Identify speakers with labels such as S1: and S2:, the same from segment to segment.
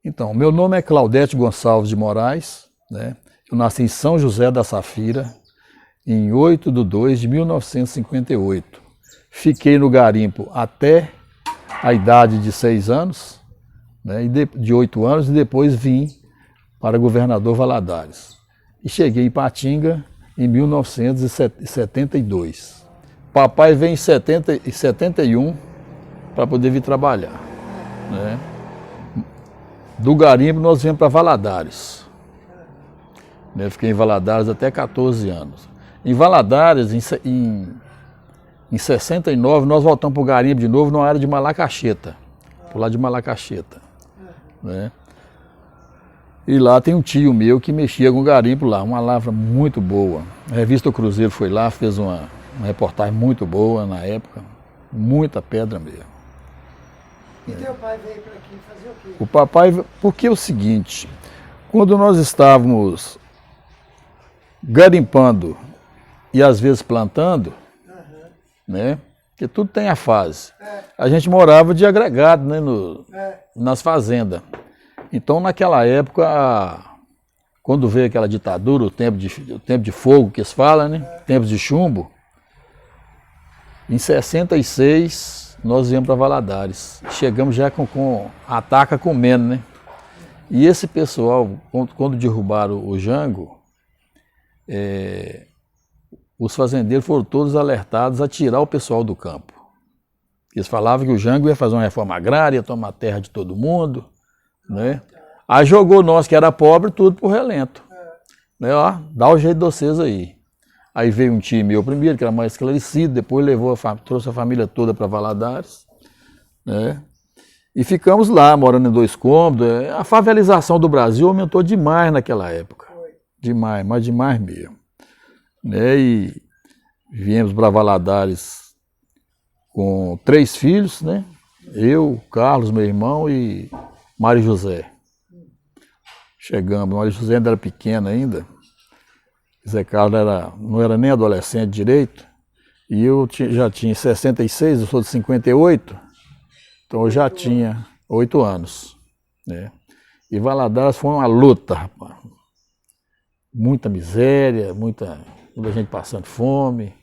S1: Então, meu nome é Claudete Gonçalves de Moraes, né? Eu nasci em São José da Safira, em 8/2/1958. Fiquei no garimpo até a idade de 6 anos, né? De 8 anos, e depois vim para Governador Valadares. E cheguei em Ipatinga em 1972. Papai veio em 71 para poder vir trabalhar, né? Do garimpo nós viemos para Valadares. Eu fiquei em Valadares até 14 anos. Em Valadares, em 69, nós voltamos para o garimpo de novo na área de Malacacheta, por lá de Malacacheta, né? E lá tem um tio meu que mexia com garimpo lá, uma lavra muito boa. A revista O Cruzeiro foi lá, fez uma reportagem muito boa na época, muita pedra mesmo.
S2: E teu pai veio para aqui fazer o quê?
S1: O papai, porque é o seguinte, quando nós estávamos garimpando e às vezes plantando, né? Porque tudo tem a fase. A gente morava de agregado, né? Nas fazendas. Então, naquela época, quando veio aquela ditadura, o tempo de fogo que eles falam, né? Tempos de chumbo, em 66 nós viemos para Valadares. Chegamos já com a taca comendo, né? E esse pessoal, quando derrubaram o Jango, os fazendeiros foram todos alertados a tirar o pessoal do campo. Eles falavam que o Jango ia fazer uma reforma agrária, ia tomar terra de todo mundo, né? Aí jogou nós, que era pobre, tudo pro relento. Né? Ó, dá o jeito de vocês aí. Aí veio um tio meu primeiro, que era mais esclarecido, depois trouxe a família toda para Valadares, né? E ficamos lá, morando em 2 cômodos. A favelização do Brasil aumentou demais naquela época. Demais, mas demais mesmo. Né? E viemos para Valadares com 3 filhos, né? Eu, Carlos, meu irmão e Mário José. Chegamos, Mário José ainda era pequeno ainda. Zé Carlos não era nem adolescente direito. E eu já tinha 66, eu sou de 58. Então eu já tinha 8 anos. Né? E Valadares foi uma luta, rapaz. Muita miséria, muita gente passando fome,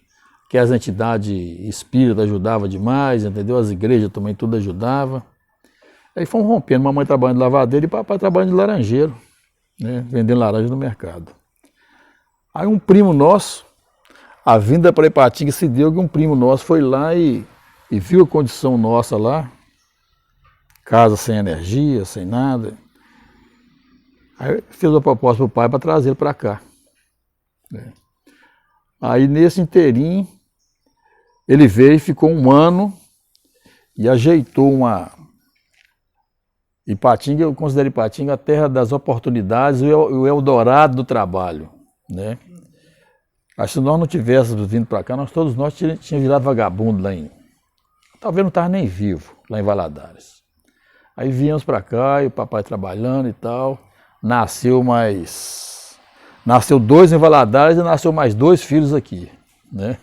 S1: que as entidades espíritas ajudavam demais, entendeu? As igrejas também tudo ajudava. Aí fomos rompendo, mamãe trabalhando de lavadeira e papai trabalhando de laranjeiro, né? Vendendo laranja no mercado. Aí um primo nosso, a vinda para Ipatinga se deu que um primo nosso foi lá e viu a condição nossa lá, casa sem energia, sem nada. Aí fez a proposta para o pai para trazer ele para cá. Aí nesse inteirinho, ele veio e ficou 1 ano e ajeitou Ipatinga, eu considero Ipatinga a terra das oportunidades e o Eldorado do trabalho. Né? Acho que se nós não tivéssemos vindo para cá, todos nós tínhamos virado vagabundo lá talvez não estava nem vivo, lá em Valadares. Aí viemos para cá e o papai trabalhando e tal. Nasceu 2 em Valadares e nasceu mais 2 filhos aqui, né?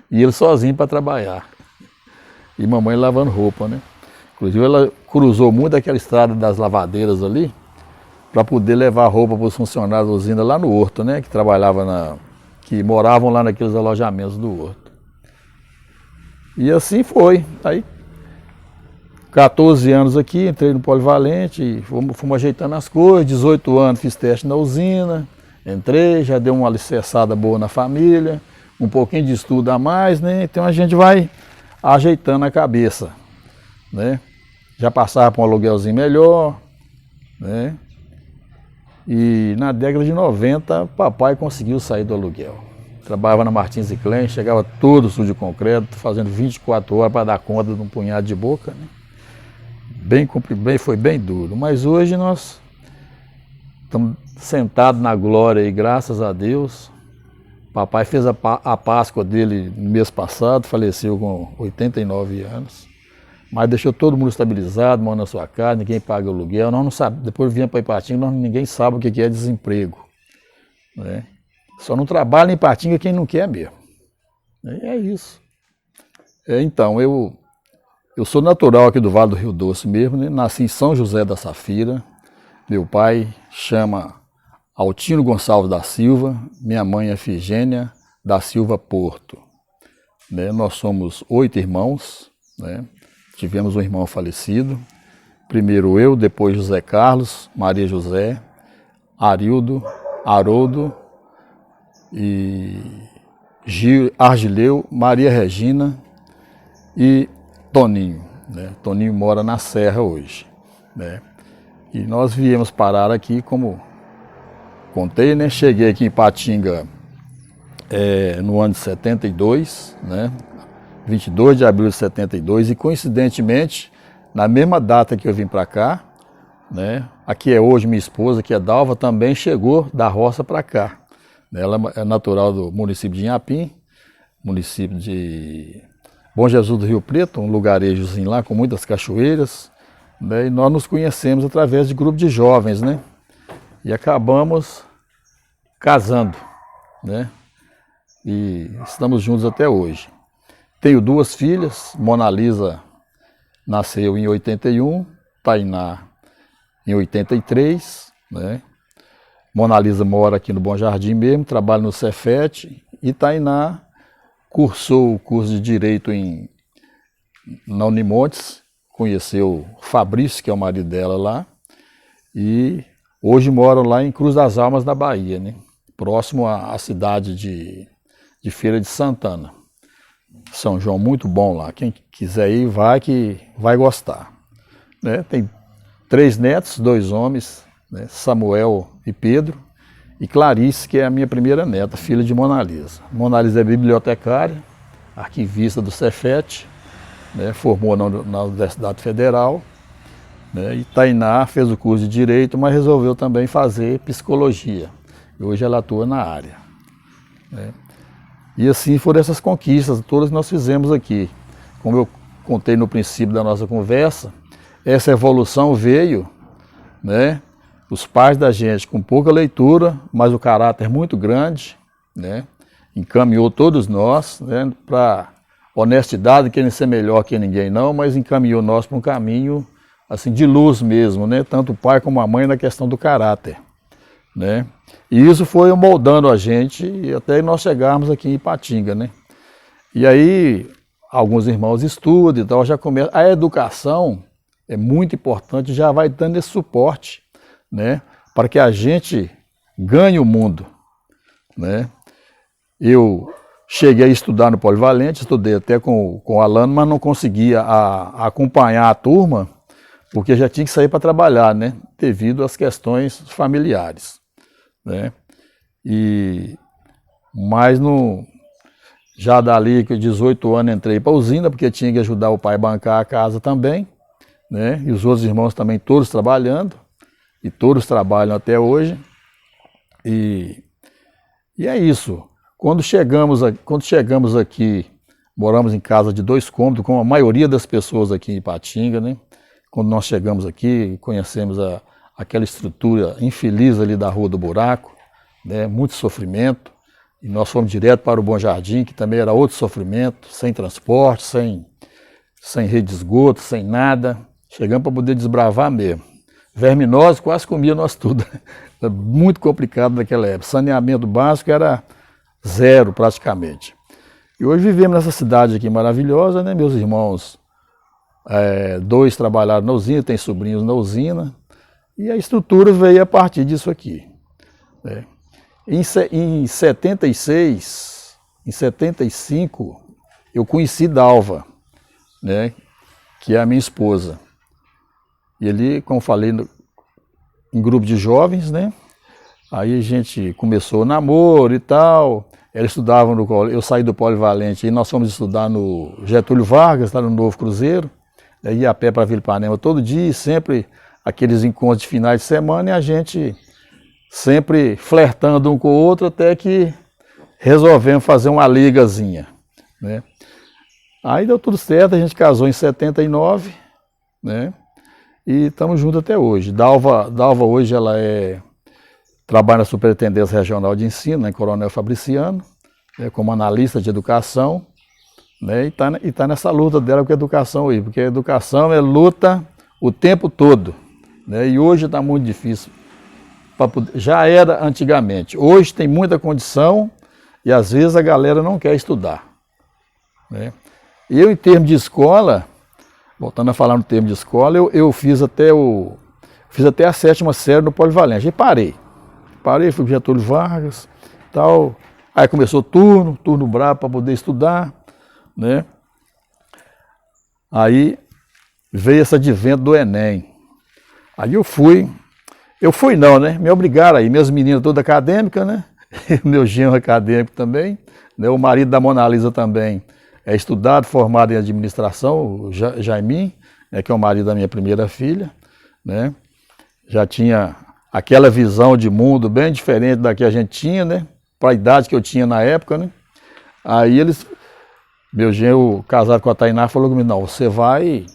S1: E ele sozinho para trabalhar. E mamãe lavando roupa, né? Inclusive ela cruzou muito aquela estrada das lavadeiras ali para poder levar roupa para os funcionários da usina lá no Horto, né? Que moravam lá naqueles alojamentos do Horto. E assim foi. Aí 14 anos aqui, entrei no Polivalente, fomos ajeitando as coisas, 18 anos fiz teste na usina, entrei, já deu uma alicerçada boa na família, um pouquinho de estudo a mais, né? Então a gente vai ajeitando a cabeça, né? Já passava para um aluguelzinho melhor, né? E na década de 90, papai conseguiu sair do aluguel. Trabalhava na Martins e Klein, chegava todo sujo de concreto, fazendo 24 horas para dar conta de um punhado de boca, né? Foi bem duro, mas hoje nós estamos sentados na glória e graças a Deus. Papai fez a Páscoa dele no mês passado, faleceu com 89 anos, mas deixou todo mundo estabilizado, morando na sua casa, ninguém paga aluguel, nós não sabemos, depois viemos para Ipatinga, ninguém sabe o que é desemprego, né? Só não trabalha em Ipatinga quem não quer mesmo. É isso. Então, eu sou natural aqui do Vale do Rio Doce mesmo, né? Nasci em São José da Safira, Meu pai chama Altino Gonçalves da Silva, minha mãe é Efigênia da Silva Porto. Né? Nós somos 8 irmãos, né? Tivemos um irmão falecido, primeiro eu, depois José Carlos, Maria José, Arildo, Haroldo e Argileu, Maria Regina e Toninho. Né? Toninho mora na Serra hoje. Né? E nós viemos parar aqui, como contei, né? Cheguei aqui em Ipatinga no ano de 72, né? 22 de abril de 72, e coincidentemente, na mesma data que eu vim para cá, né? Aqui é hoje minha esposa, que é Dalva, também chegou da roça para cá. Ela é natural do município de Inhapim, município de Bom Jesus do Rio Preto, um lugarejozinho lá com muitas cachoeiras, né? E nós nos conhecemos através de grupo de jovens, né? E acabamos casando, né? E estamos juntos até hoje. Tenho 2 filhas, Mona Lisa nasceu em 81, Tainá em 83, né? Mona Lisa mora aqui no Bom Jardim mesmo, trabalha no Cefet, e Tainá cursou o curso de Direito na Unimontes, conheceu o Fabrício, que é o marido dela lá, e hoje moram lá em Cruz das Almas, na Bahia, né? Próximo à cidade de Feira de Santana. São João, muito bom lá. Quem quiser ir, vai que vai gostar. Né? Tem 3 netos, 2 homens, né? Samuel e Pedro, e Clarice, que é a minha primeira neta, filha de Mona Lisa. Mona Lisa é bibliotecária, arquivista do Cefet, né? Formou na Universidade Federal, né? E Tainá fez o curso de Direito, mas resolveu também fazer Psicologia. E hoje ela atua na área. Né? E assim foram essas conquistas, todas nós fizemos aqui. Como eu contei no princípio da nossa conversa, essa evolução veio, né? Os pais da gente com pouca leitura, mas o caráter muito grande, né? Encaminhou todos nós, né? Para honestidade, querem ser melhor que ninguém não, mas encaminhou nós para um caminho assim, de luz mesmo, né? Tanto o pai como a mãe na questão do caráter. Né? E isso foi moldando a gente até nós chegarmos aqui em Ipatinga, né? E aí alguns irmãos estudam e tal, já começa. A educação é muito importante, já vai dando esse suporte, né? Para que a gente ganhe o mundo, né? Eu cheguei a estudar no Polivalente, estudei até com o Alano, mas não conseguia acompanhar a turma, porque já tinha que sair para trabalhar, né? Devido às questões familiares. Né? Mas já dali com 18 anos entrei para a usina, porque tinha que ajudar o pai a bancar a casa também, né? E os outros irmãos também todos trabalhando, e todos trabalham até hoje, e é isso. Quando chegamos aqui, moramos em casa de 2 cômodos, como a maioria das pessoas aqui em Ipatinga, né? Quando nós chegamos aqui, conhecemos aquela estrutura infeliz ali da Rua do Buraco, né? Muito sofrimento, e nós fomos direto para o Bom Jardim, que também era outro sofrimento, sem transporte, sem rede de esgoto, sem nada. Chegamos para poder desbravar mesmo. Verminose quase comia nós tudo. Era muito complicado naquela época. Saneamento básico era 0 praticamente. E hoje vivemos nessa cidade aqui maravilhosa, né? Meus irmãos, 2 trabalharam na usina, tem sobrinhos na usina, e a estrutura veio a partir disso aqui. Né? Em 76, em 75, eu conheci Dalva, né? Que é a minha esposa. E ali, como falei, em grupo de jovens, né? Aí a gente começou o namoro e tal. Ela estudava no colégio, eu saí do Polivalente e nós fomos estudar no Getúlio Vargas, lá no Novo Cruzeiro. Ia a pé para Vila Ipanema todo dia, sempre aqueles encontros de finais de semana, e a gente sempre flertando um com o outro, até que resolvemos fazer uma ligazinha. Né? Aí deu tudo certo, a gente casou em 79, né? E estamos juntos até hoje. Dalva hoje ela trabalha na Superintendência Regional de Ensino, em Coronel Fabriciano, como analista de educação, né? E tá nessa luta dela com a educação aí, porque a educação é luta o tempo todo, né? E hoje está muito difícil. Já era antigamente. Hoje tem muita condição e às vezes a galera não quer estudar, né? Eu, em termos de escola, voltando a falar no termo de escola, eu fiz até a 7ª série no Polivalente. E parei, fui para Getúlio Vargas, tal. Aí começou turno brabo para poder estudar, né? Aí veio esse advento do Enem. Aí eu fui não, né? Me obrigaram aí, minhas meninas todas acadêmicas, né? Meu genro acadêmico também, né? O marido da Mona Lisa também é estudado, formado em administração, o Jaimin, né? Que é o marido da minha primeira filha, né? Já tinha aquela visão de mundo bem diferente da que a gente tinha, né? Para a idade que eu tinha na época, né? Aí meu genro casado com a Tainá falou comigo, não, você vai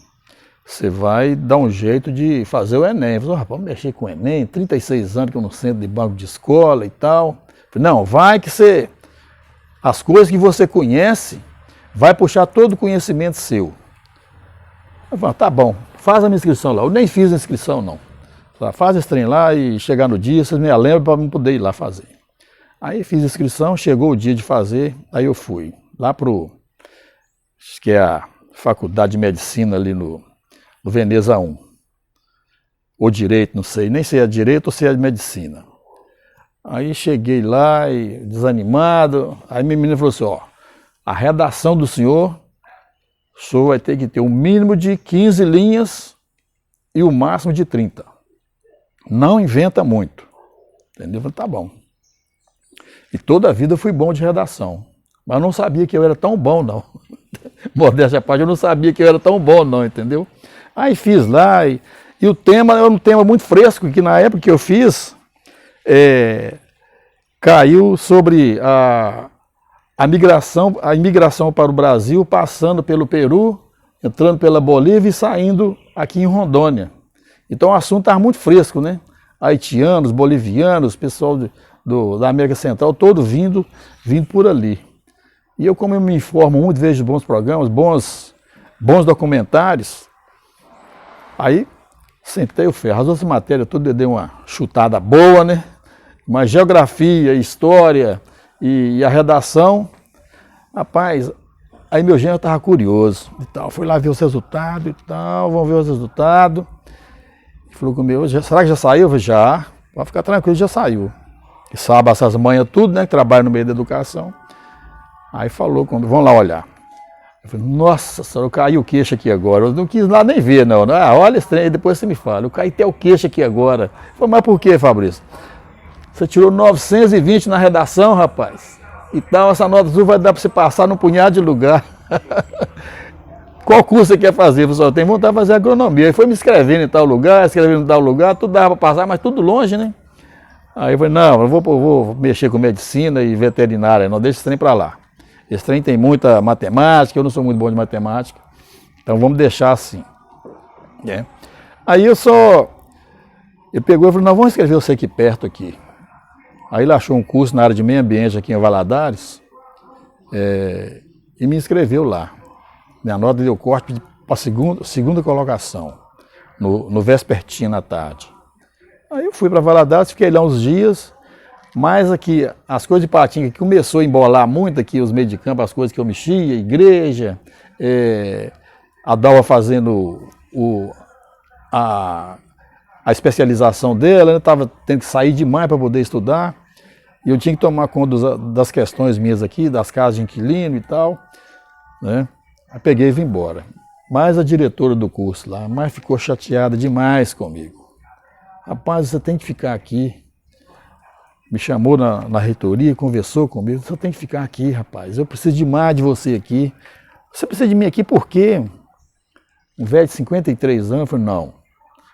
S1: dar um jeito de fazer o Enem. Eu falei, rapaz, mexer com o Enem, 36 anos que eu não sento de banco de escola e tal. Eu falei, não, vai que as coisas que você conhece, vai puxar todo o conhecimento seu. Eu falei, tá bom, faz a minha inscrição lá. Eu nem fiz a inscrição, não. Faz esse trem lá e chegar no dia, vocês me lembram para eu poder ir lá fazer. Aí fiz a inscrição, chegou o dia de fazer, aí eu fui lá acho que é a Faculdade de Medicina ali no Veneza 1. Ou Direito, não sei, nem se é Direito ou se é Medicina. Aí cheguei lá e desanimado, aí minha menina falou assim, ó, a redação do senhor, o senhor vai ter que ter um mínimo de 15 linhas e o máximo de 30. Não inventa muito. Entendeu? Eu falei, tá bom. E toda a vida eu fui bom de redação. Mas eu não sabia que eu era tão bom, não. Modéstia à parte, eu não sabia que eu era tão bom, não, entendeu? Aí fiz lá, e o tema era um tema muito fresco, que na época que eu fiz, caiu sobre a imigração para o Brasil, passando pelo Peru, entrando pela Bolívia e saindo aqui em Rondônia. Então o assunto estava muito fresco, né? Haitianos, bolivianos, pessoal da América Central, todo vindo por ali. E eu, como eu me informo muito, vejo bons programas, bons documentários, aí sentei o ferro. As outras matérias todas eu dei uma chutada boa, né? Mas geografia, história e a redação, rapaz, aí meu genro estava curioso e tal. Fui lá ver os resultados e tal, vamos ver os resultados. Falou comigo, será que já saiu? Eu falei, já, pode ficar tranquilo, já saiu. E sabe essas manhas tudo, né, que trabalham no meio da educação. Aí falou comigo, vamos lá olhar. Eu falei, nossa senhora, eu caí o queixo aqui agora. Eu não quis lá nem ver, não. Ah, olha esse trem, depois você me fala. Eu caí até o queixo aqui agora. Eu falei, mas por que, Fabrício? Você tirou 920 na redação, rapaz. Então essa nota azul vai dar para você passar num punhado de lugar. Qual curso você quer fazer? Eu tenho vontade de fazer agronomia. Ele foi me escrevendo em tal lugar, tudo dava para passar, mas tudo longe, né? Aí eu falei, não, eu vou mexer com medicina e veterinária, não deixa esse trem para lá. Esse trem tem muita matemática, eu não sou muito bom de matemática, então vamos deixar assim. Aí ele pegou e falou, não, vamos escrever você aqui perto aqui. Aí ele achou um curso na área de meio ambiente aqui em Valadares e me inscreveu lá. Minha nota deu corte para a segunda colocação, no vespertinho na tarde. Aí eu fui para Valadares, fiquei lá uns dias, mas aqui, as coisas de Patinga que começou a embolar muito aqui, os meios de campo, as coisas que eu mexia, igreja, a Dalva fazendo a especialização dela, eu estava tendo que sair demais para poder estudar, e eu tinha que tomar conta das questões minhas aqui, das casas de inquilino e tal, né? Aí peguei e vim embora. Mas a diretora do curso lá, ficou chateada demais comigo. Rapaz, você tem que ficar aqui. Me chamou na reitoria, conversou comigo. Você tem que ficar aqui, rapaz. Eu preciso demais de você aqui. Você precisa de mim aqui por quê? Um velho de 53 anos. Eu falei, não.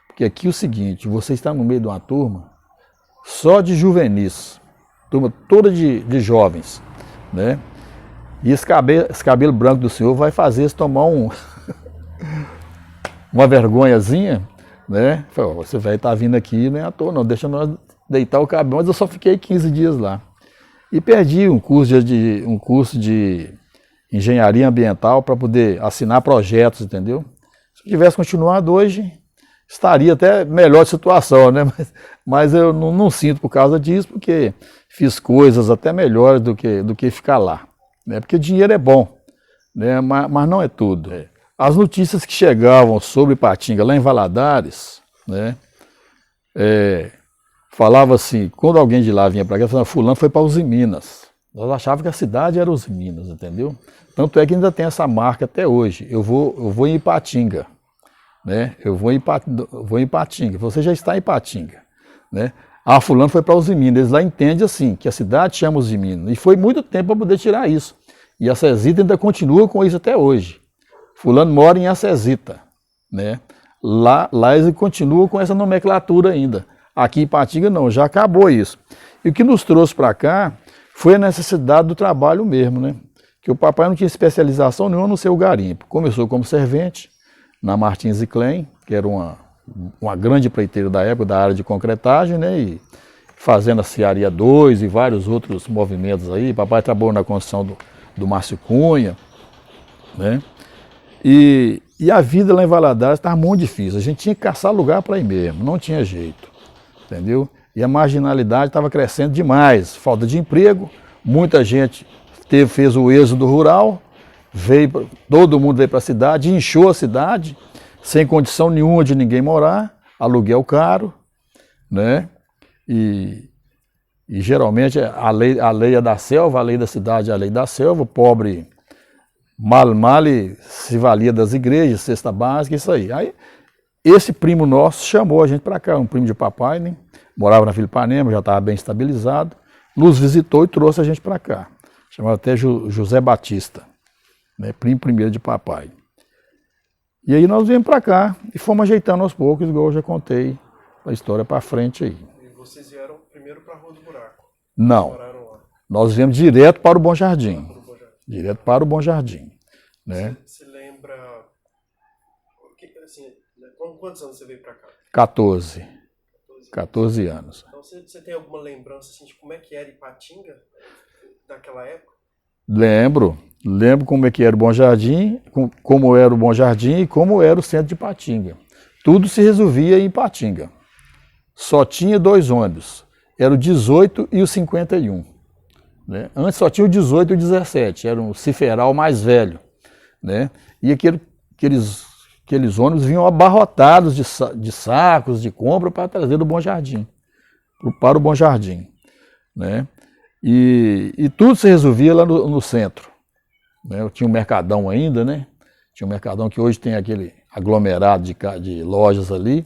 S1: Porque aqui é o seguinte, você está no meio de uma turma só de juvenis. Turma toda de jovens, né? E esse cabelo branco do senhor vai fazer você tomar uma vergonhazinha, né? Falei, você vai estar vindo aqui, não é à toa, não, deixa nós deitar o cabelo. Mas eu só fiquei 15 dias lá. E perdi um curso de engenharia ambiental para poder assinar projetos, entendeu? Se eu tivesse continuado hoje, estaria até melhor situação, né? Mas eu não sinto por causa disso, porque fiz coisas até melhores do que ficar lá, né? Porque dinheiro é bom, né? Mas não é tudo. As notícias que chegavam sobre Ipatinga lá em Valadares, né? Falava assim, quando alguém de lá vinha para cá, falava, fulano foi para Usiminas. Nós achávamos que a cidade era Usiminas, entendeu? Tanto é que ainda tem essa marca até hoje. Eu vou em Ipatinga, né? Eu vou em Ipatinga. Você já está em Ipatinga, né? Ah, fulano foi para Usiminas. Eles lá entendem assim, que a cidade chama Usiminas. E foi muito tempo para poder tirar isso. E a Cesita ainda continua com isso até hoje. Fulano mora em Acesita, né? Lá eles continuam com essa nomenclatura ainda. Aqui em Ipatinga não, já acabou isso. E o que nos trouxe para cá foi a necessidade do trabalho mesmo, né? Que o papai não tinha especialização nenhuma no seu garimpo. Começou como servente na Martins e Klein, que era uma grande empreiteira da época, da área de concretagem, né? E fazendo a Cearia 2 e vários outros movimentos aí. Papai trabalhou na construção do Márcio Cunha, né? E a vida lá em Valadares estava muito difícil. A gente tinha que caçar lugar para ir mesmo, não tinha jeito. Entendeu? E a marginalidade estava crescendo demais, falta de emprego, muita gente fez o êxodo rural, todo mundo veio para a cidade, inchou a cidade, sem condição nenhuma de ninguém morar, aluguel caro, né? E geralmente a lei é da selva, a lei da cidade é a lei da selva, o pobre mal se valia das igrejas, cesta básica, isso aí. Aí esse primo nosso chamou a gente para cá, um primo de papai, né? Morava na Vila Ipanema, já estava bem estabilizado, nos visitou e trouxe a gente para cá. Chamava até José Batista, né? Primo primeiro de papai. E aí nós viemos para cá e fomos ajeitando aos poucos, igual eu já contei a história para frente aí.
S3: E vocês vieram primeiro para a Rua do Buraco?
S1: Não, nós viemos direto para o Bom Jardim. Direto para o Bom Jardim, né?
S3: Você lembra, assim, com quantos anos você veio para cá?
S1: 14 anos.
S3: Então você tem alguma lembrança assim, de como é que era Ipatinga daquela época?
S1: Lembro como é que era o Bom Jardim, como era o Bom Jardim e como era o centro de Ipatinga. Tudo se resolvia em Ipatinga. Só tinha 2 ônibus, era o 18 e o 51. Né? Antes só tinha o 18 e o 17, era um ciferal mais velho, né? E aqueles ônibus vinham abarrotados de sacos de compra para trazer do Bom Jardim, para o Bom Jardim, né? E tudo se resolvia lá no centro, né? Eu tinha um mercadão ainda, né? Tinha um mercadão que hoje tem aquele aglomerado de lojas ali,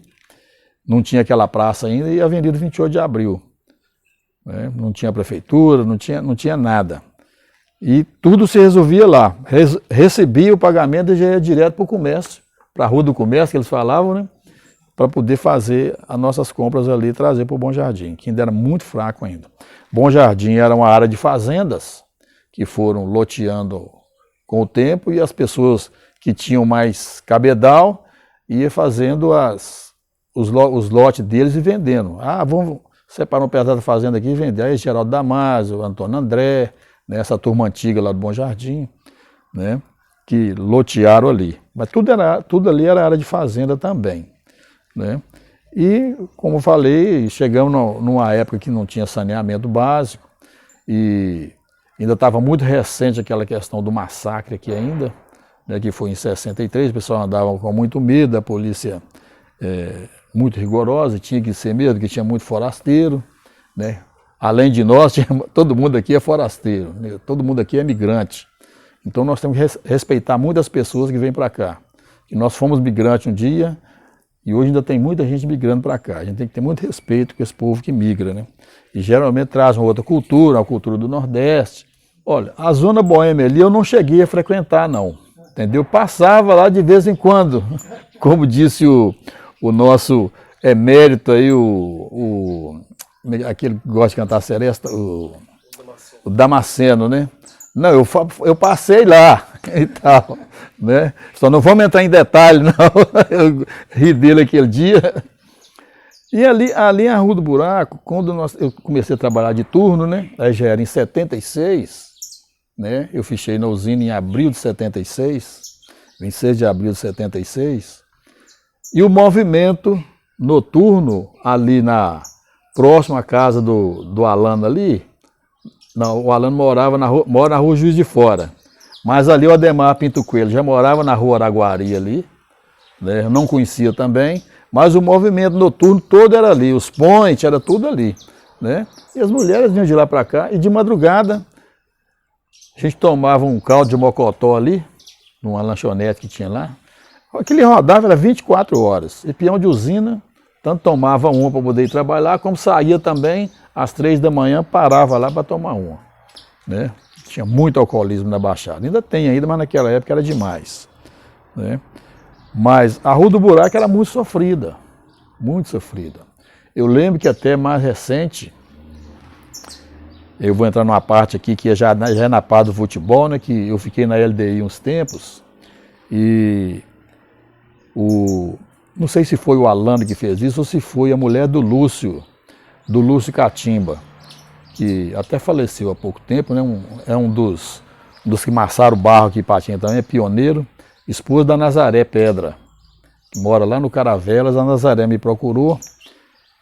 S1: não tinha aquela praça ainda, e a Avenida 28 de Abril. Né? Não tinha prefeitura, não tinha nada. E tudo se resolvia lá. Recebia o pagamento e já ia direto para o comércio, para a Rua do Comércio, que eles falavam, né? Para poder fazer as nossas compras ali e trazer para o Bom Jardim, que ainda era muito fraco ainda. Bom Jardim era uma área de fazendas que foram loteando com o tempo e as pessoas que tinham mais cabedal iam fazendo os lotes deles e vendendo. Ah, vamos separar um pedaço da fazenda aqui e vender. Aí Geraldo Damasio, Antônio André, né, essa turma antiga lá do Bom Jardim, né, que lotearam ali. Mas tudo ali era área de fazenda também, né? E, como eu falei, chegamos numa época que não tinha saneamento básico e ainda estava muito recente aquela questão do massacre aqui ainda, né, que foi em 63, o pessoal andava com muito medo, a polícia muito rigorosa, tinha que ser mesmo, porque tinha muito forasteiro, né? Além de nós, todo mundo aqui é forasteiro, né? Todo mundo aqui é migrante. Então nós temos que respeitar muito as pessoas que vêm para cá. E nós fomos migrantes um dia e hoje ainda tem muita gente migrando para cá. A gente tem que ter muito respeito com esse povo que migra, né? E geralmente traz uma outra cultura, a cultura do Nordeste. Olha, a zona boêmia ali eu não cheguei a frequentar não, entendeu? Passava lá de vez em quando, como disse o nosso emérito aí, aquele que gosta de cantar seresta, o Damasceno, né? Não, eu passei lá e tal, né? Só não vamos entrar em detalhe, não. Eu ri dele aquele dia. E ali na Rua do Buraco, quando eu comecei a trabalhar de turno, né? Aí já era em 76, né? Eu fichei na usina em abril de 76, 26 de abril de 76. E o movimento noturno ali próximo à casa do Alano ali, não, o Alano mora na rua Juiz de Fora, mas ali o Ademar Pinto Coelho já morava na rua Araguari ali, né? Eu não conhecia também, mas o movimento noturno todo era ali, os points, era tudo ali, né? E as mulheres vinham de lá para cá, e de madrugada a gente tomava um caldo de mocotó ali, numa lanchonete que tinha lá. Aquele rodava era 24 horas. E peão de usina, tanto tomava uma para poder ir trabalhar, como saía também às 3 da manhã, parava lá para tomar uma, né? Tinha muito alcoolismo na Baixada. Ainda tem ainda, mas naquela época era demais, né? Mas a Rua do Buraco era muito sofrida, muito sofrida. Eu lembro que até mais recente, eu vou entrar numa parte aqui que já é na parte do futebol, né? Que eu fiquei na LDI uns tempos e não sei se foi o Alano que fez isso ou se foi a mulher do Lúcio Catimba, que até faleceu há pouco tempo, né? É um dos que massaram o barro aqui em Patinga também, é pioneiro, esposa da Nazaré Pedra, que mora lá no Caravelas. A Nazaré me procurou,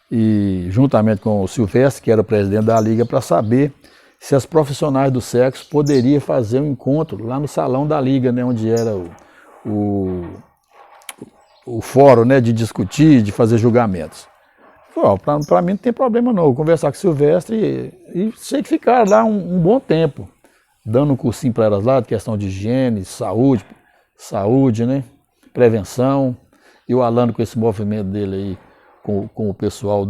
S1: e juntamente com o Silvestre, que era o presidente da Liga, para saber se as profissionais do sexo poderiam fazer um encontro lá no salão da Liga, né, onde era o fórum, né, de discutir, de fazer julgamentos. Para mim não tem problema não, eu vou conversar com o Silvestre e sei que ficaram lá um bom tempo, dando um cursinho para elas lá, de questão de higiene, saúde, né, prevenção, e o Alano com esse movimento dele aí, com o pessoal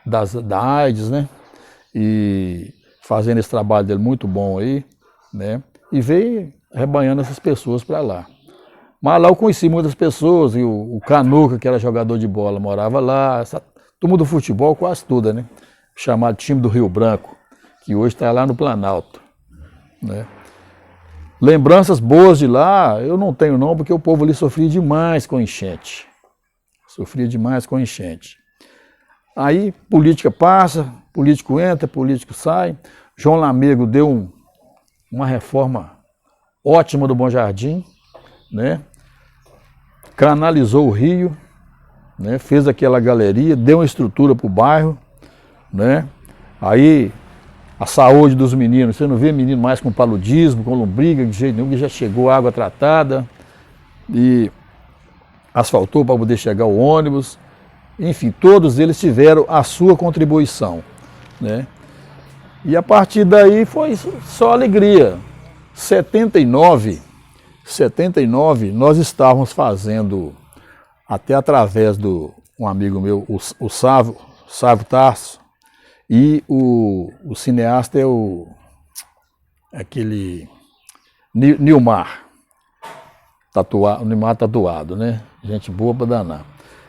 S1: da AIDS, né? E fazendo esse trabalho dele muito bom aí, né? E veio rebanhando essas pessoas para lá. Mas lá eu conheci muitas pessoas, e o Canuca, que era jogador de bola, morava lá, essa turma do futebol quase toda, né? Chamado time do Rio Branco, que hoje está lá no Planalto, né? Lembranças boas de lá, eu não tenho não, porque o povo ali sofria demais com enchente. Sofria demais com enchente. Aí política passa, político entra, político sai. João Lamego deu uma reforma ótima do Bom Jardim, né? Canalizou o rio, né? Fez aquela galeria, deu uma estrutura para o bairro, né? Aí a saúde dos meninos, você não vê menino mais com paludismo, com lombriga, de jeito nenhum, que já chegou água tratada e asfaltou para poder chegar o ônibus. Enfim, todos eles tiveram a sua contribuição, né? E a partir daí foi só alegria. 79, nós estávamos fazendo, até através um amigo meu, o Sávio Tarso, e o cineasta é aquele Nilmar, o Nilmar tatuado, né? Gente boa para danar.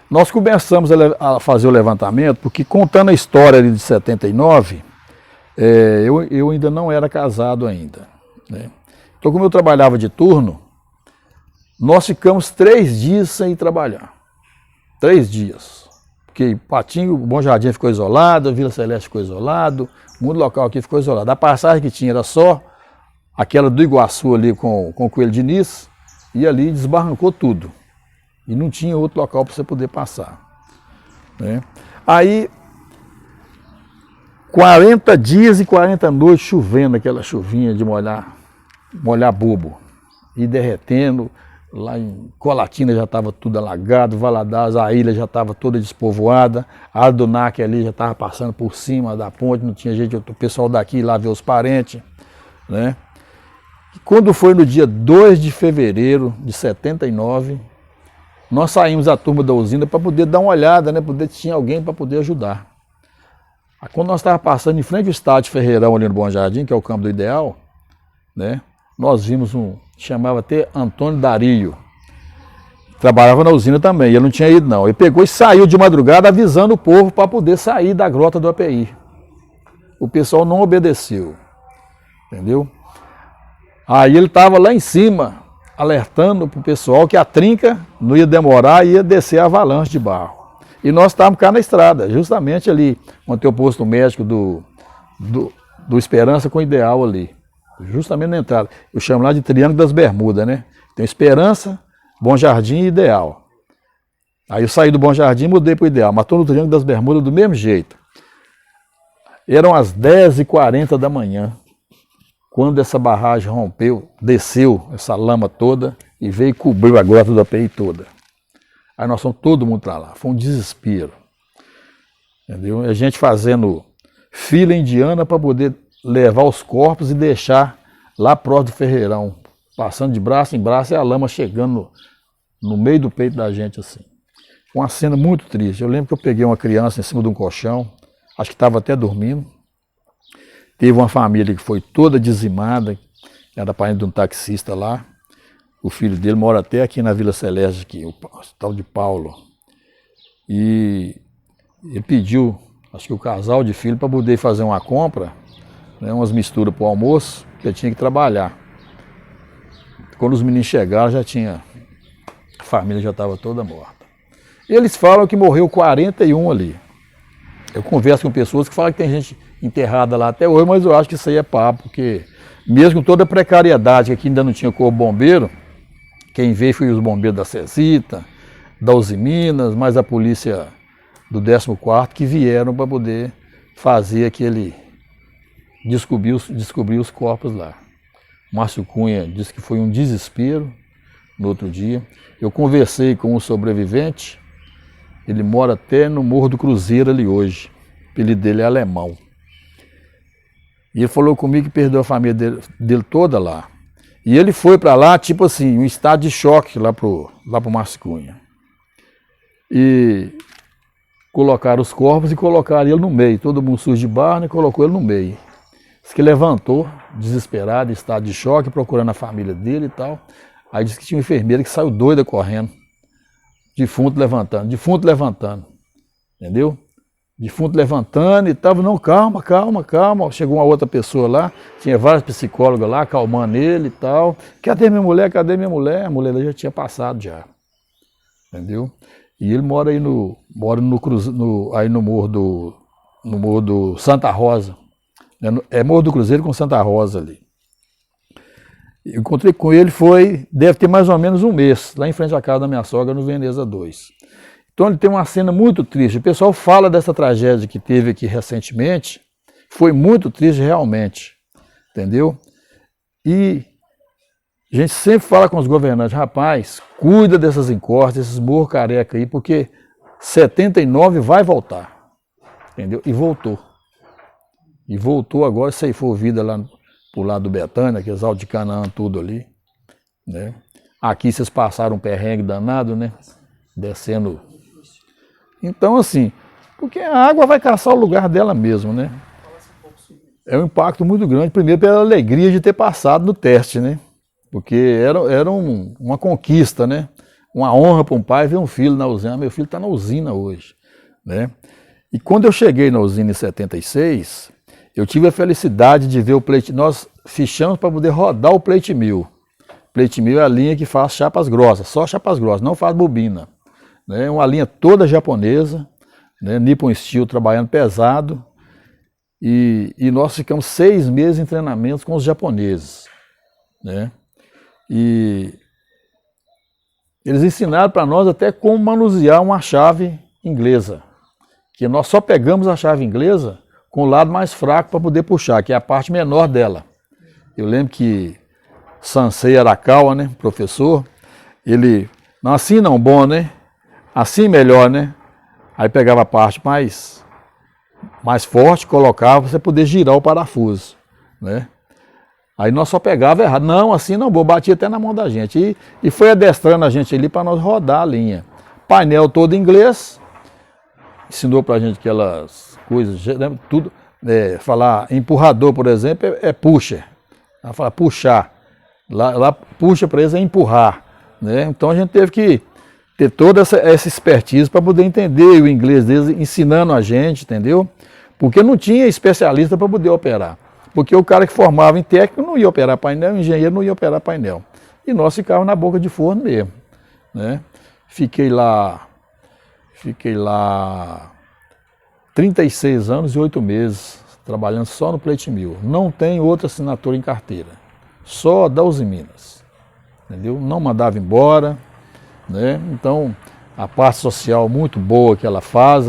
S1: Nós começamos a fazer o levantamento, porque contando a história ali de 79, eu ainda não era casado ainda, né? Então, como eu trabalhava de turno, nós ficamos 3 dias sem ir trabalhar. 3 dias. Porque Patinga, o Bom Jardim ficou isolado, a Vila Celeste ficou isolado, o mundo local aqui ficou isolado. A passagem que tinha era só aquela do Iguaçu ali com o Coelho Diniz, e ali desbarrancou tudo. E não tinha outro local para você poder passar, né? Aí, 40 dias e 40 noites chovendo, aquela chuvinha de molhar bobo, e derretendo. Lá em Colatina já estava tudo alagado, Valadares, a ilha já estava toda despovoada, a Adunac ali já estava passando por cima da ponte, não tinha jeito, o pessoal daqui ir lá ver os parentes, né? E quando foi no dia 2 de fevereiro de 79, nós saímos a turma da usina para poder dar uma olhada, né? Poder tinha alguém para poder ajudar. Aí, quando nós estávamos passando em frente ao estádio Ferreirão ali no Bom Jardim, que é o campo do Ideal, né? Nós vimos chamava até Antônio Dario, trabalhava na usina também, ele não tinha ido não. Ele pegou e saiu de madrugada avisando o povo para poder sair da grota do API. O pessoal não obedeceu, entendeu? Aí ele estava lá em cima, alertando para o pessoal que a trinca não ia demorar, ia descer a avalanche de barro. E nós estávamos cá na estrada, justamente ali, onde tem o posto médico do Esperança com o Ideal ali. Justamente na entrada. Eu chamo lá de Triângulo das Bermudas, né? Tem Esperança, Bom Jardim e Ideal. Aí eu saí do Bom Jardim e mudei para o Ideal, mas estou no Triângulo das Bermudas do mesmo jeito. Eram as 10h40 da manhã, quando essa barragem rompeu, desceu essa lama toda e veio e cobriu a grota do API toda. Aí nós fomos todo mundo para lá, foi um desespero. Entendeu? A gente fazendo fila indiana para poder levar os corpos e deixar lá próximo do Ferreirão, passando de braço em braço e a lama chegando no meio do peito da gente assim. Uma cena muito triste. Eu lembro que eu peguei uma criança em cima de um colchão, acho que estava até dormindo. Teve uma família que foi toda dizimada, era parente de um taxista lá. O filho dele mora até aqui na Vila Celeste, aqui, o tal de Paulo. E ele pediu, acho que o casal de filho, para poder fazer uma compra, né, umas misturas para o almoço, que ele tinha que trabalhar. Quando os meninos chegaram, a família já estava toda morta. Eles falam que morreu 41 ali. Eu converso com pessoas que falam que tem gente enterrada lá até hoje, mas eu acho que isso aí é papo, porque mesmo com toda a precariedade, que aqui ainda não tinha corpo bombeiro, quem veio foi os bombeiros da Cesita, da Uzi Minas, mais a polícia do 14º, que vieram para poder fazer aquele, descobrir os corpos lá. Márcio Cunha disse que foi um desespero no outro dia. Eu conversei com um sobrevivente, ele mora até no Morro do Cruzeiro ali hoje, o apelido dele é Alemão. E ele falou comigo que perdeu a família dele toda lá. E ele foi para lá, tipo assim, um estado de choque lá pro Márcio Cunha. E colocaram os corpos e colocaram ele no meio. Todo mundo sujo de barro e colocou ele no meio. Diz que levantou, desesperado, em estado de choque, procurando a família dele e tal. Aí disse que tinha uma enfermeira que saiu doida correndo. Defunto levantando. Entendeu? Defunto levantando e tava, não, calma. Chegou uma outra pessoa lá, tinha vários psicólogos lá, acalmando ele e tal. Cadê minha mulher? A mulher já tinha passado já. Entendeu? E ele mora aí no Morro do Santa Rosa. É Morro do Cruzeiro com Santa Rosa ali. Eu encontrei com ele, deve ter mais ou menos um mês, lá em frente à casa da minha sogra, no Veneza 2. Então ele tem uma cena muito triste. O pessoal fala dessa tragédia que teve aqui recentemente, foi muito triste realmente, entendeu? E a gente sempre fala com os governantes, rapaz, cuida dessas encostas, esses morros careca aí, porque 79 vai voltar, entendeu? E voltou. E voltou agora, ceifou vida lá pro lado do Betânia, aqueles altos de Canaã, tudo ali, né? Aqui vocês passaram um perrengue danado, né? Descendo. Então, assim, porque a água vai caçar o lugar dela mesmo, né? É um impacto muito grande, primeiro pela alegria de ter passado no teste, né? Porque era uma conquista, né? Uma honra para um pai ver um filho na usina. Meu filho está na usina hoje, né? E quando eu cheguei na usina em 76, eu tive a felicidade de ver o plate. Nós fichamos para poder rodar o plate mill. Plate mill é a linha que faz chapas grossas, só chapas grossas, não faz bobina. Né? Uma linha toda japonesa, né? Nippon Steel trabalhando pesado. E nós ficamos 6 meses em treinamentos com os japoneses. Né? E eles ensinaram para nós até como manusear uma chave inglesa. Que nós só pegamos a chave inglesa com o lado mais fraco para poder puxar, que é a parte menor dela. Eu lembro que Sansei Arakawa, né, professor, ele, não, assim não, bom, né? Assim melhor, né? Aí pegava a parte mais forte, colocava para você poder girar o parafuso, né? Aí nós só pegava errado. Não, assim não, bom, batia até na mão da gente. E foi adestrando a gente ali para nós rodar a linha. Painel todo em inglês, ensinou para a gente aquelas coisas, né, tudo, falar empurrador, por exemplo, é pusher. Ela fala puxar. Lá puxa para eles é empurrar. Né? Então a gente teve que ter toda essa expertise para poder entender o inglês deles, ensinando a gente, entendeu? Porque não tinha especialista para poder operar. Porque o cara que formava em técnico não ia operar painel, o engenheiro não ia operar painel. E nós ficávamos na boca de forno mesmo. Né? Fiquei lá 36 anos e 8 meses, trabalhando só no plate mill. Não tem outra assinatura em carteira, só da Uzi Minas. Entendeu? Não mandava embora, né? Então, a parte social muito boa que ela faz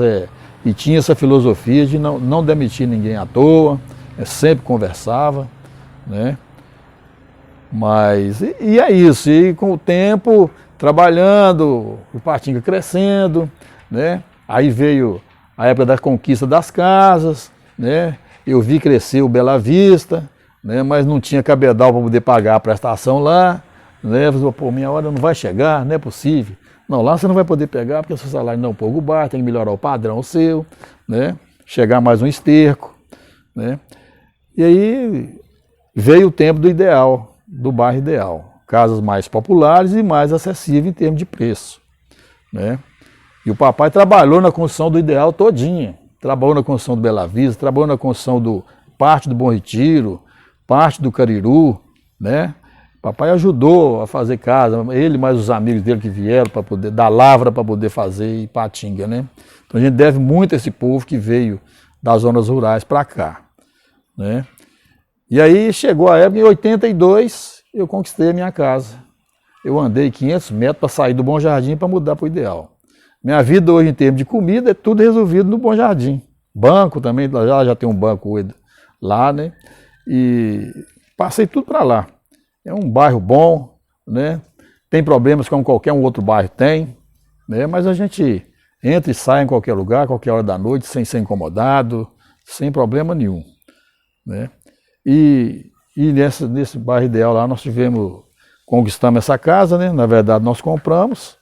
S1: e tinha essa filosofia de não demitir ninguém à toa, sempre conversava, né? Mas, e é isso, e com o tempo, trabalhando, o Ipatinga crescendo, né? Aí veio a época da conquista das casas, né? Eu vi crescer o Bela Vista, né? Mas não tinha cabedal para poder pagar a prestação lá, né? Eu falei, pô, minha hora não vai chegar, não é possível. Não, lá você não vai poder pegar porque o seu salário não é um pouco baixo, tem que melhorar o padrão seu, né? Chegar mais um esterco, né? E aí veio o tempo do ideal, do bairro ideal. Casas mais populares e mais acessíveis em termos de preço, né? E o papai trabalhou na construção do ideal todinha. Trabalhou na construção do Bela Vista, trabalhou na construção do parte do Bom Retiro, parte do Cariru, né? Papai ajudou a fazer casa, ele mais os amigos dele que vieram para poder, da Lavra para poder fazer Ipatinga, né? Então a gente deve muito a esse povo que veio das zonas rurais para cá, né? E aí chegou a época, em 82, eu conquistei a minha casa. Eu andei 500 metros para sair do Bom Jardim para mudar para o ideal. Minha vida hoje, em termos de comida, é tudo resolvido no Bom Jardim. Banco também, já tem um banco lá, né? E passei tudo para lá. É um bairro bom, né? Tem problemas como qualquer um outro bairro tem, né? Mas a gente entra e sai em qualquer lugar, qualquer hora da noite, sem ser incomodado, sem problema nenhum, né? E nesse bairro ideal lá, nós conquistamos essa casa, né? Na verdade, nós compramos,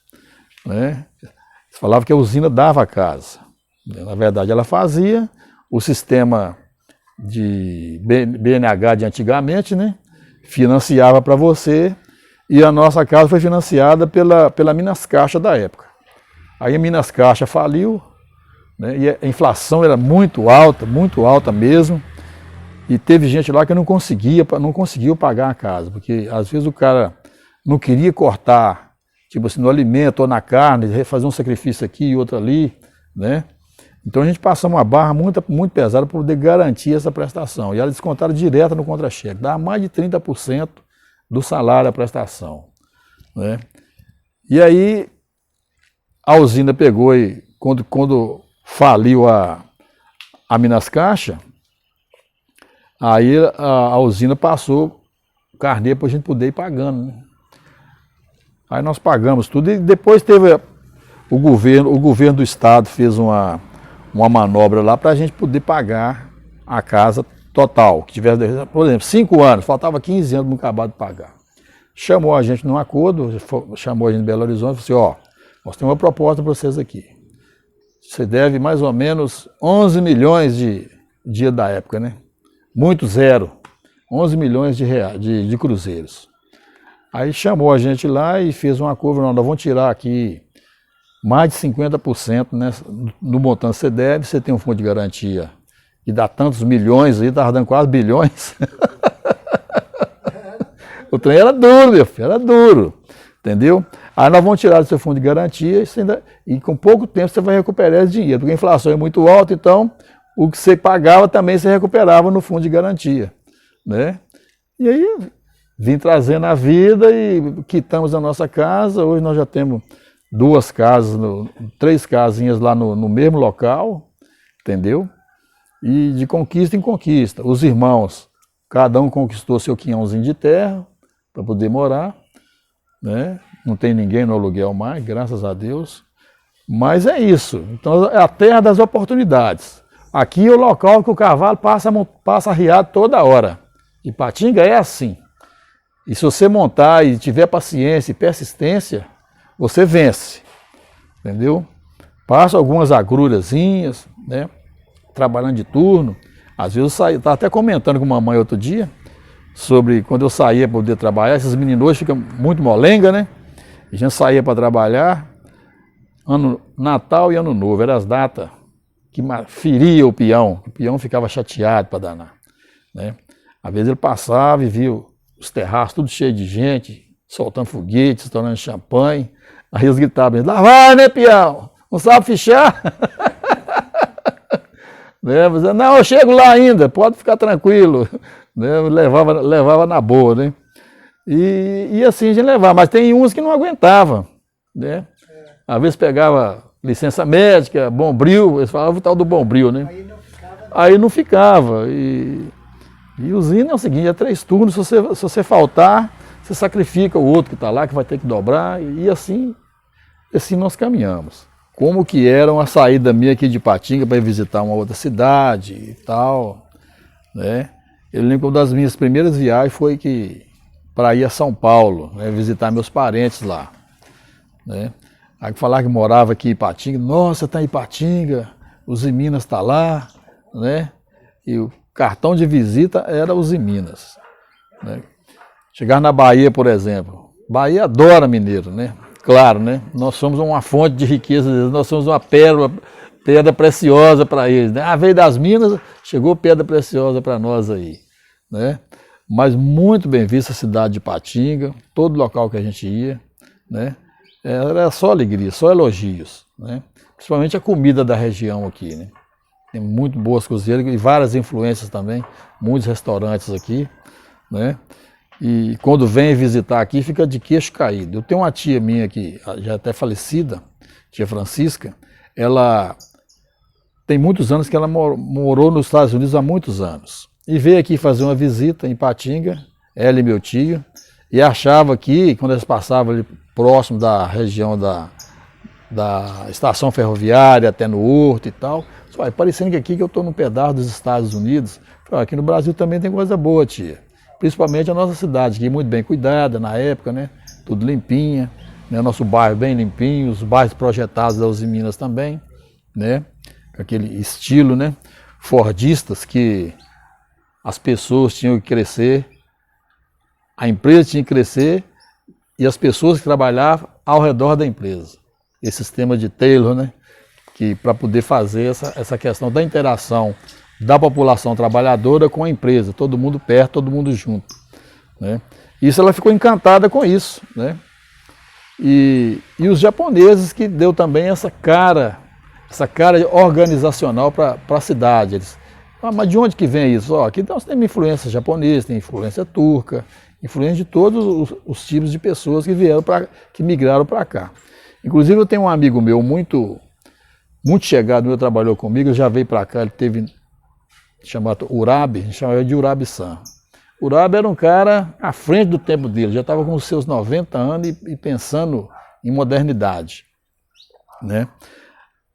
S1: né? Falava que a usina dava a casa. Na verdade, ela fazia o sistema de BNH de antigamente, né? Financiava para você, e a nossa casa foi financiada pela Minas Caixa da época. Aí a Minas Caixa faliu, né? E a inflação era muito alta mesmo, e teve gente lá que não conseguiu pagar a casa, porque às vezes o cara não queria cortar, tipo assim, no alimento ou na carne, fazer um sacrifício aqui e outro ali, né? Então a gente passou uma barra muito pesada para poder garantir essa prestação. E ela descontaram direto no contra-cheque, dá mais de 30% do salário a prestação, né? E aí a usina pegou e quando faliu a Minas Caixa, aí a usina passou o carnê para a gente poder ir pagando, né? Aí nós pagamos tudo e depois teve o governo do estado fez uma manobra lá para a gente poder pagar a casa total, que tivesse, por exemplo, 5 anos, faltava 15 anos para acabar de pagar. Chamou a gente num acordo, chamou a gente em Belo Horizonte e falou assim, nós temos uma proposta para vocês aqui. Você deve mais ou menos 11 milhões de dia da época, né? Muito zero, 11 milhões de cruzeiros. Aí chamou a gente lá e fez um acordo, nós vamos tirar aqui mais de 50%, né, do montante que você deve, você tem um fundo de garantia que dá tantos milhões aí, estava dando quase bilhões. O trem era duro, meu filho, era duro, entendeu? Aí nós vamos tirar do seu fundo de garantia e com pouco tempo você vai recuperar esse dinheiro, porque a inflação é muito alta, então o que você pagava também você recuperava no fundo de garantia, né? E aí vim trazendo a vida e quitamos a nossa casa. Hoje nós já temos 2 casas, 3 casinhas lá no mesmo local, entendeu? E de conquista em conquista. Os irmãos, cada um conquistou seu quinhãozinho de terra para poder morar, né? Não tem ninguém no aluguel mais, graças a Deus. Mas é isso. Então é a terra das oportunidades. Aqui é o local que o cavalo passa arriado toda hora. Ipatinga é assim. E se você montar e tiver paciência e persistência, você vence, entendeu? Passa algumas agrurazinhas, né? Trabalhando de turno. Às vezes eu estava até comentando com a mamãe outro dia, sobre quando eu saía para poder trabalhar, esses meninos ficam muito molenga, né? A gente saía para trabalhar, Natal e Ano Novo, eram as datas que feria o peão ficava chateado para danar, né? Às vezes ele passava e via os terraços tudo cheio de gente, soltando foguetes, estourando champanhe. Aí eles gritavam, lá vai, né, peão? Não sabe fichar? Né? Não, eu chego lá ainda, pode ficar tranquilo. Né? Levava na boa, né? E assim a gente levava. Mas tem uns que não aguentavam. né? Às vezes pegava licença médica, Bombril, eles falavam o tal do Bombril, né? Aí não ficava. E usina é o seguinte, é 3 turnos, se você faltar, você sacrifica o outro que está lá, que vai ter que dobrar, e assim nós caminhamos. Como que era uma saída minha aqui de Ipatinga para ir visitar uma outra cidade e tal, né? Eu lembro que uma das minhas primeiras viagens foi para ir a São Paulo, né, visitar meus parentes lá, né? Aí falar que morava aqui em Ipatinga, nossa, está em Ipatinga, os Minas está lá, né? E o cartão de visita era os Minas, né? Chegar na Bahia, por exemplo, Bahia adora mineiro, né? Claro, né? Nós somos uma fonte de riqueza, nós somos uma pedra preciosa para eles, né? Veio das Minas, chegou pedra preciosa para nós aí, né? Mas muito bem vista a cidade de Ipatinga, todo local que a gente ia, né? Era só alegria, só elogios, né? Principalmente a comida da região aqui, né? Tem muito boas cozinheiras e várias influências também, muitos restaurantes aqui, né? E quando vem visitar aqui, fica de queixo caído. Eu tenho uma tia minha aqui, já até falecida, tia Francisca, ela tem muitos anos que ela morou nos Estados Unidos há muitos anos. E veio aqui fazer uma visita em Ipatinga, ela e meu tio, e achava que, quando eles passavam ali próximo da região da estação ferroviária, até no Horto e tal, só parecendo que aqui que eu estou num pedaço dos Estados Unidos. Falei, aqui no Brasil também tem coisa boa, tia. Principalmente a nossa cidade, que é muito bem cuidada na época, né? Tudo limpinha, né? Nosso bairro bem limpinho, os bairros projetados da Uzi Minas também, né? Com aquele estilo, né? Fordistas, que as pessoas tinham que crescer, a empresa tinha que crescer e as pessoas que trabalhavam ao redor da empresa. Esse sistema de Taylor, né? Que para poder fazer essa questão da interação da população trabalhadora com a empresa, todo mundo perto, todo mundo junto, né? Isso, ela ficou encantada com isso, né? E os japoneses, que deu também essa cara organizacional para a cidade. Eles, mas de onde que vem isso? Aqui nós temos influência japonesa, tem influência turca, influência de todos os tipos de pessoas que vieram que migraram para cá. Inclusive eu tenho um amigo meu muito chegado, meu, trabalhou comigo, já veio para cá, ele teve chamado Urabe, a gente chamava de Urabe-san. Urabe era um cara à frente do tempo dele, já estava com os seus 90 anos e pensando em modernidade, né?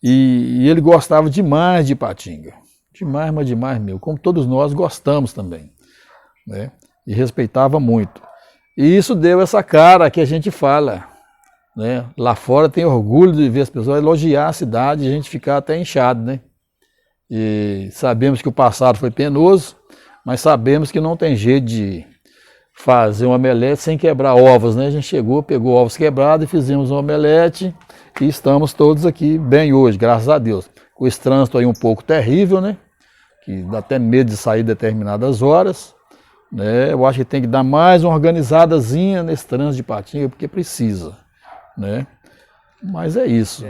S1: E ele gostava demais de Ipatinga, demais, mas demais mesmo, como todos nós gostamos também, né? E respeitava muito. E isso deu essa cara que a gente fala, né? Lá fora tem orgulho de ver as pessoas elogiar a cidade e a gente ficar até inchado, né? E sabemos que o passado foi penoso, mas sabemos que não tem jeito de fazer um omelete sem quebrar ovos, né? A gente chegou, pegou ovos quebrados e fizemos um omelete e estamos todos aqui bem hoje, graças a Deus. Com esse trânsito aí um pouco terrível, né? Que dá até medo de sair determinadas horas, né? Eu acho que tem que dar mais uma organizadazinha nesse trânsito de Ipatinga, porque precisa, né? Mas é isso.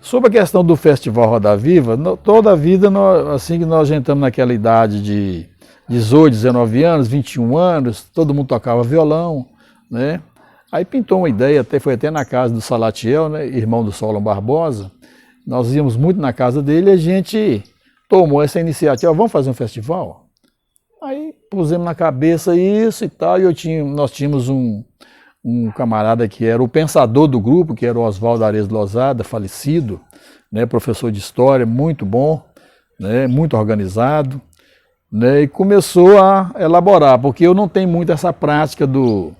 S1: Sobre a questão do Festival Roda Viva, toda a vida, assim que nós entramos naquela idade de 18, 19 anos, 21 anos, todo mundo tocava violão, né? Aí pintou uma ideia, foi até na casa do Salatiel, né, irmão do Solon Barbosa, nós íamos muito na casa dele e a gente tomou essa iniciativa, vamos fazer um festival? Aí pusemos na cabeça isso e tal, e nós tínhamos um camarada que era o pensador do grupo, que era o Oswaldo Ares Lozada, falecido, né, professor de história, muito bom, né, muito organizado, né, e começou a elaborar, porque eu não tenho muito essa prática do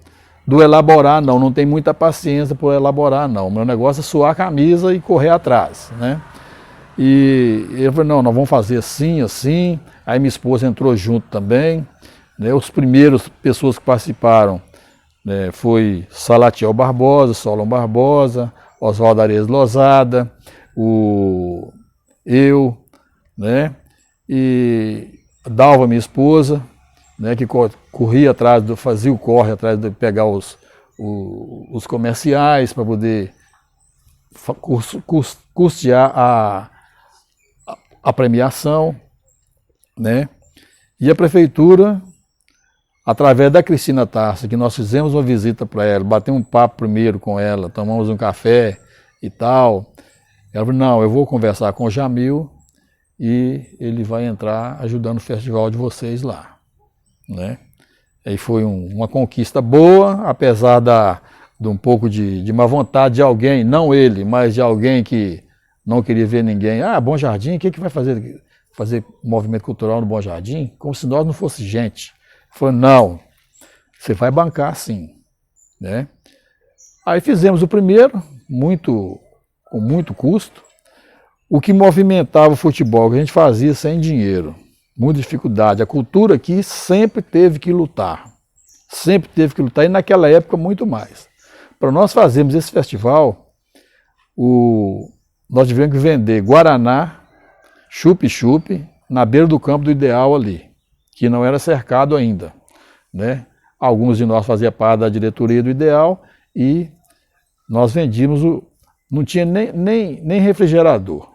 S1: elaborar, não tenho muita paciência por elaborar, não. O meu negócio é suar a camisa e correr atrás, né? E eu falei, não, nós vamos fazer assim, assim. Aí minha esposa entrou junto também, né? Os primeiros pessoas que participaram, né, foi Salatiel Barbosa, Solon Barbosa, Oswaldo Ares Lozada, eu, né? E Dalva, minha esposa, né, que corria atrás, fazia o corre atrás de pegar os comerciais para poder custear a premiação, né? E a prefeitura através da Cristina Tarça, que nós fizemos uma visita para ela, batemos um papo primeiro com ela, tomamos um café e tal. Ela falou, não, eu vou conversar com o Jamil e ele vai entrar ajudando o festival de vocês lá, né? Aí foi uma conquista boa, apesar de um pouco de má vontade de alguém, não ele, mas de alguém que não queria ver ninguém. Ah, Bom Jardim, o que vai fazer movimento cultural no Bom Jardim? Como se nós não fosse gente. Falou, não, você vai bancar sim, né? Aí fizemos o primeiro, com muito custo. O que movimentava o futebol, que a gente fazia sem dinheiro, muita dificuldade. A cultura aqui sempre teve que lutar, e naquela época muito mais. Para nós fazermos esse festival, nós tivemos que vender guaraná, chup-chup, na beira do campo do Ideal ali, que não era cercado ainda, né? Alguns de nós faziam parte da diretoria do Ideal e nós vendíamos, não tinha nem refrigerador,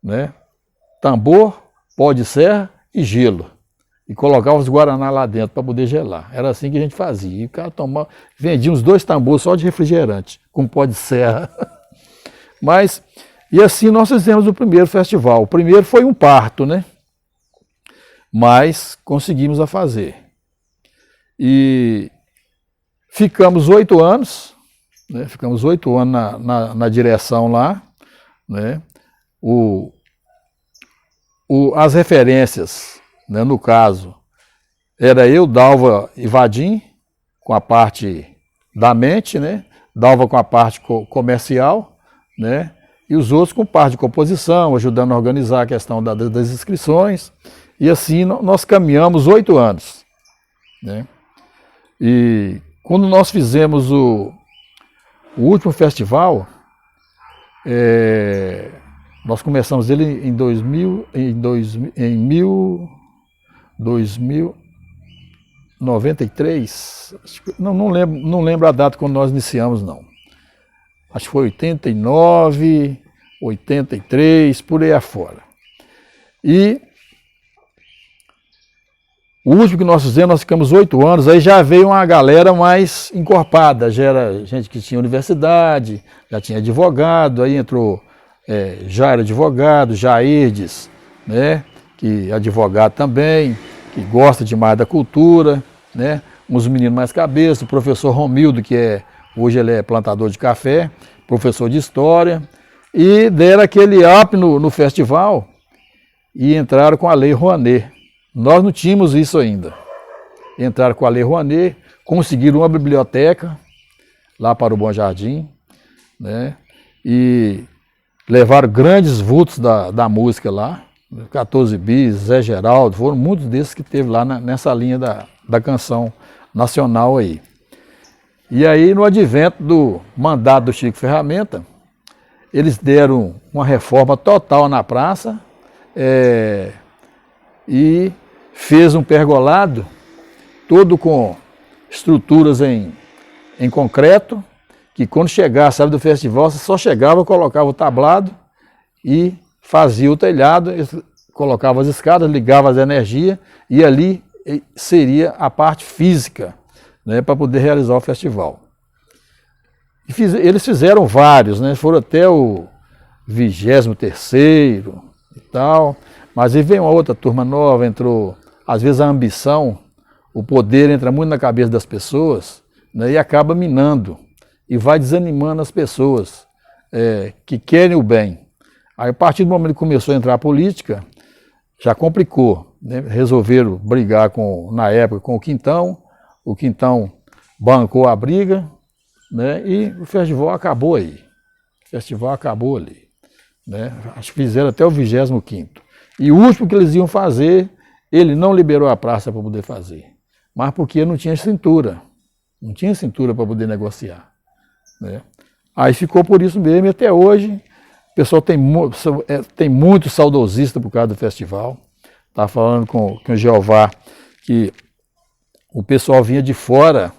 S1: né? Tambor, pó de serra e gelo. E colocava os guaraná lá dentro para poder gelar. Era assim que a gente fazia. E o cara tomava, vendia uns 2 tambores só de refrigerante, com pó de serra. Mas, e assim nós fizemos o primeiro festival. O primeiro foi um parto, né? Mas conseguimos a fazer. E ficamos 8 anos, né? Ficamos 8 anos na direção lá, né? As referências, né, no caso, era eu, Dalva e Vadim, com a parte da mente, né? Dalva com a parte comercial, né? E os outros com parte de composição, ajudando a organizar a questão das inscrições. E assim nós caminhamos 8 anos, né? E quando nós fizemos o último festival, nós começamos ele em 1993, não lembro a data quando nós iniciamos, não. Acho que foi 89, 83, por aí afora. E o último que nós fizemos, nós ficamos 8 anos, aí já veio uma galera mais encorpada, já era gente que tinha universidade, já tinha advogado, aí entrou, já era advogado, Jairdes, né, que é advogado também, que gosta demais da cultura, né, uns meninos mais cabeça, o professor Romildo, que hoje ele é plantador de café, professor de história, e deram aquele up no festival e entraram com a Lei Rouanet. Nós não tínhamos isso ainda. Entraram com a Lei Rouanet, conseguiram uma biblioteca lá para o Bom Jardim, né? E levaram grandes vultos da música lá, 14 Bis, Zé Geraldo, foram muitos desses que teve lá nessa linha da canção nacional aí. E aí, no advento do mandato do Chico Ferramenta, eles deram uma reforma total na praça e fez um pergolado, todo com estruturas em concreto, que quando chegasse, sabe, do festival, você só chegava, colocava o tablado e fazia o telhado, colocava as escadas, ligava as energias e ali seria a parte física, né, para poder realizar o festival. Eles fizeram vários, né, foram até o 23º e tal, mas aí veio uma outra turma nova, entrou, às vezes a ambição, o poder entra muito na cabeça das pessoas, né, e acaba minando, e vai desanimando as pessoas que querem o bem. Aí a partir do momento que começou a entrar a política, já complicou, né, resolveram brigar na época com o Quintão bancou a briga, né, e o festival acabou aí. O festival acabou ali, né, acho que fizeram até o 25º. E o último que eles iam fazer, ele não liberou a praça para poder fazer, mas porque não tinha cintura para poder negociar, né. Aí ficou por isso mesmo e até hoje o pessoal tem muito saudosista por causa do festival. Estava falando com o Jeová que o pessoal vinha de fora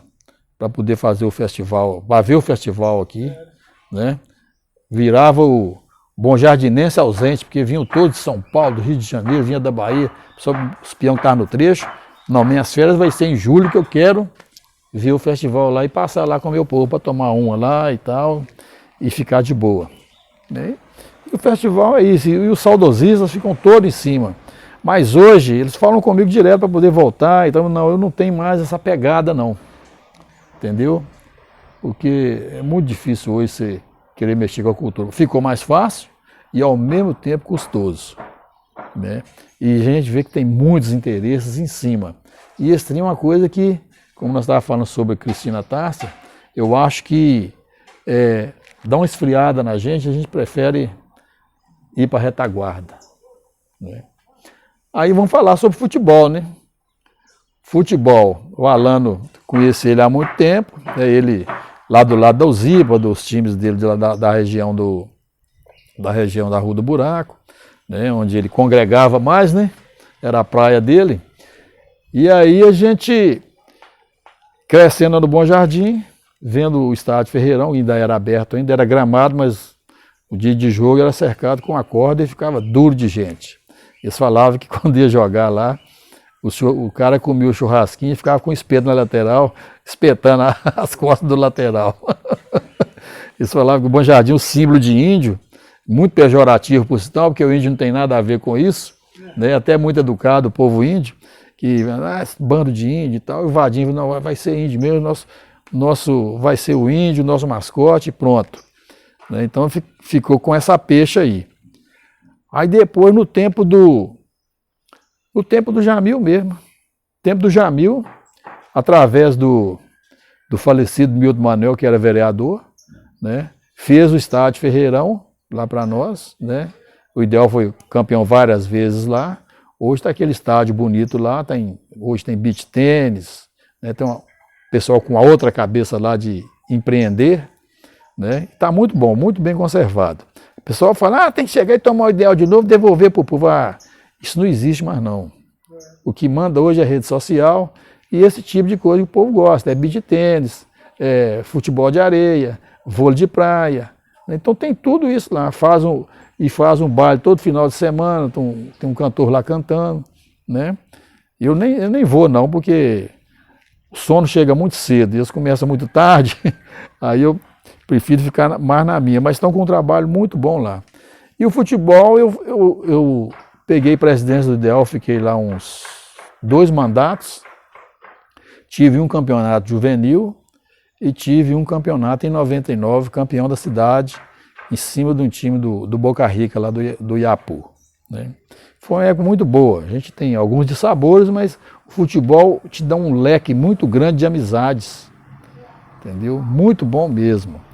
S1: para poder fazer o festival, para ver o festival aqui, né? Virava o bom jardinense ausente, porque vinham todos de São Paulo, do Rio de Janeiro, vinha da Bahia, só os peão que estavam no trecho, Não, minhas férias vai ser em julho, que eu quero ver o festival lá e passar lá com o meu povo para tomar uma lá e tal, e ficar de boa. Né? E o festival é isso, e os saudosistas ficam todos em cima. Mas hoje eles falam comigo direto para poder voltar, então não, eu não tenho mais essa pegada não. Entendeu? Porque é muito difícil hoje você querer mexer com a cultura. Ficou mais fácil e ao mesmo tempo custoso. Né? E a gente vê que tem muitos interesses em cima. E esse trem é uma coisa que, como nós estávamos falando sobre a Cristina Tárcia, eu acho que dá uma esfriada na gente, a gente prefere ir para a retaguarda. Né? Aí vamos falar sobre futebol, né? Futebol, o Alano, conheci ele há muito tempo, né? Ele lá do lado da Uzipa, dos times dele da região da Rua do Buraco, né? Onde ele congregava mais, né? Era a praia dele. E aí a gente, crescendo no Bom Jardim, vendo o estádio Ferreirão, ainda era aberto, ainda era gramado, mas o dia de jogo era cercado com a corda e ficava duro de gente. Eles falavam que quando ia jogar lá, o cara comia o churrasquinho e ficava com o espeto na lateral, espetando as costas do lateral. Eles falavam que o Bom Jardim é um símbolo de índio, muito pejorativo por sinal, porque o índio não tem nada a ver com isso, né? Até muito educado o povo índio, que esse bando de índio e tal, e o Vadinho não vai ser índio mesmo, nosso vai ser o índio, nosso mascote e pronto. Né? Então ficou com essa pecha aí. Aí depois, no tempo do Jamil mesmo, tempo do Jamil, através do falecido Milton Manuel, que era vereador, né, fez o estádio Ferreirão lá para nós, né, o Ideal foi campeão várias vezes lá, hoje está aquele estádio bonito lá, hoje tem beach tênis, né, tem um pessoal com a outra cabeça lá de empreender, né, está muito bom, muito bem conservado. O pessoal fala, tem que chegar e tomar o Ideal de novo, devolver para o povo. Isso não existe mais não. O que manda hoje é rede social e esse tipo de coisa que o povo gosta. É beach tênis, futebol de areia, vôlei de praia. Então tem tudo isso lá. Faz um baile todo final de semana, tem um cantor lá cantando. Né? Eu nem vou não, porque o sono chega muito cedo e eles começam muito tarde. Aí eu prefiro ficar mais na minha, mas estão com um trabalho muito bom lá. E o futebol, eu peguei presidência do Ideal, fiquei lá uns 2 mandatos, tive um campeonato juvenil e tive um campeonato em 99, campeão da cidade, em cima de um time do Boca Rica, lá do Iapu. Né? Foi uma época muito boa, a gente tem alguns dissabores, mas o futebol te dá um leque muito grande de amizades, entendeu? Muito bom mesmo.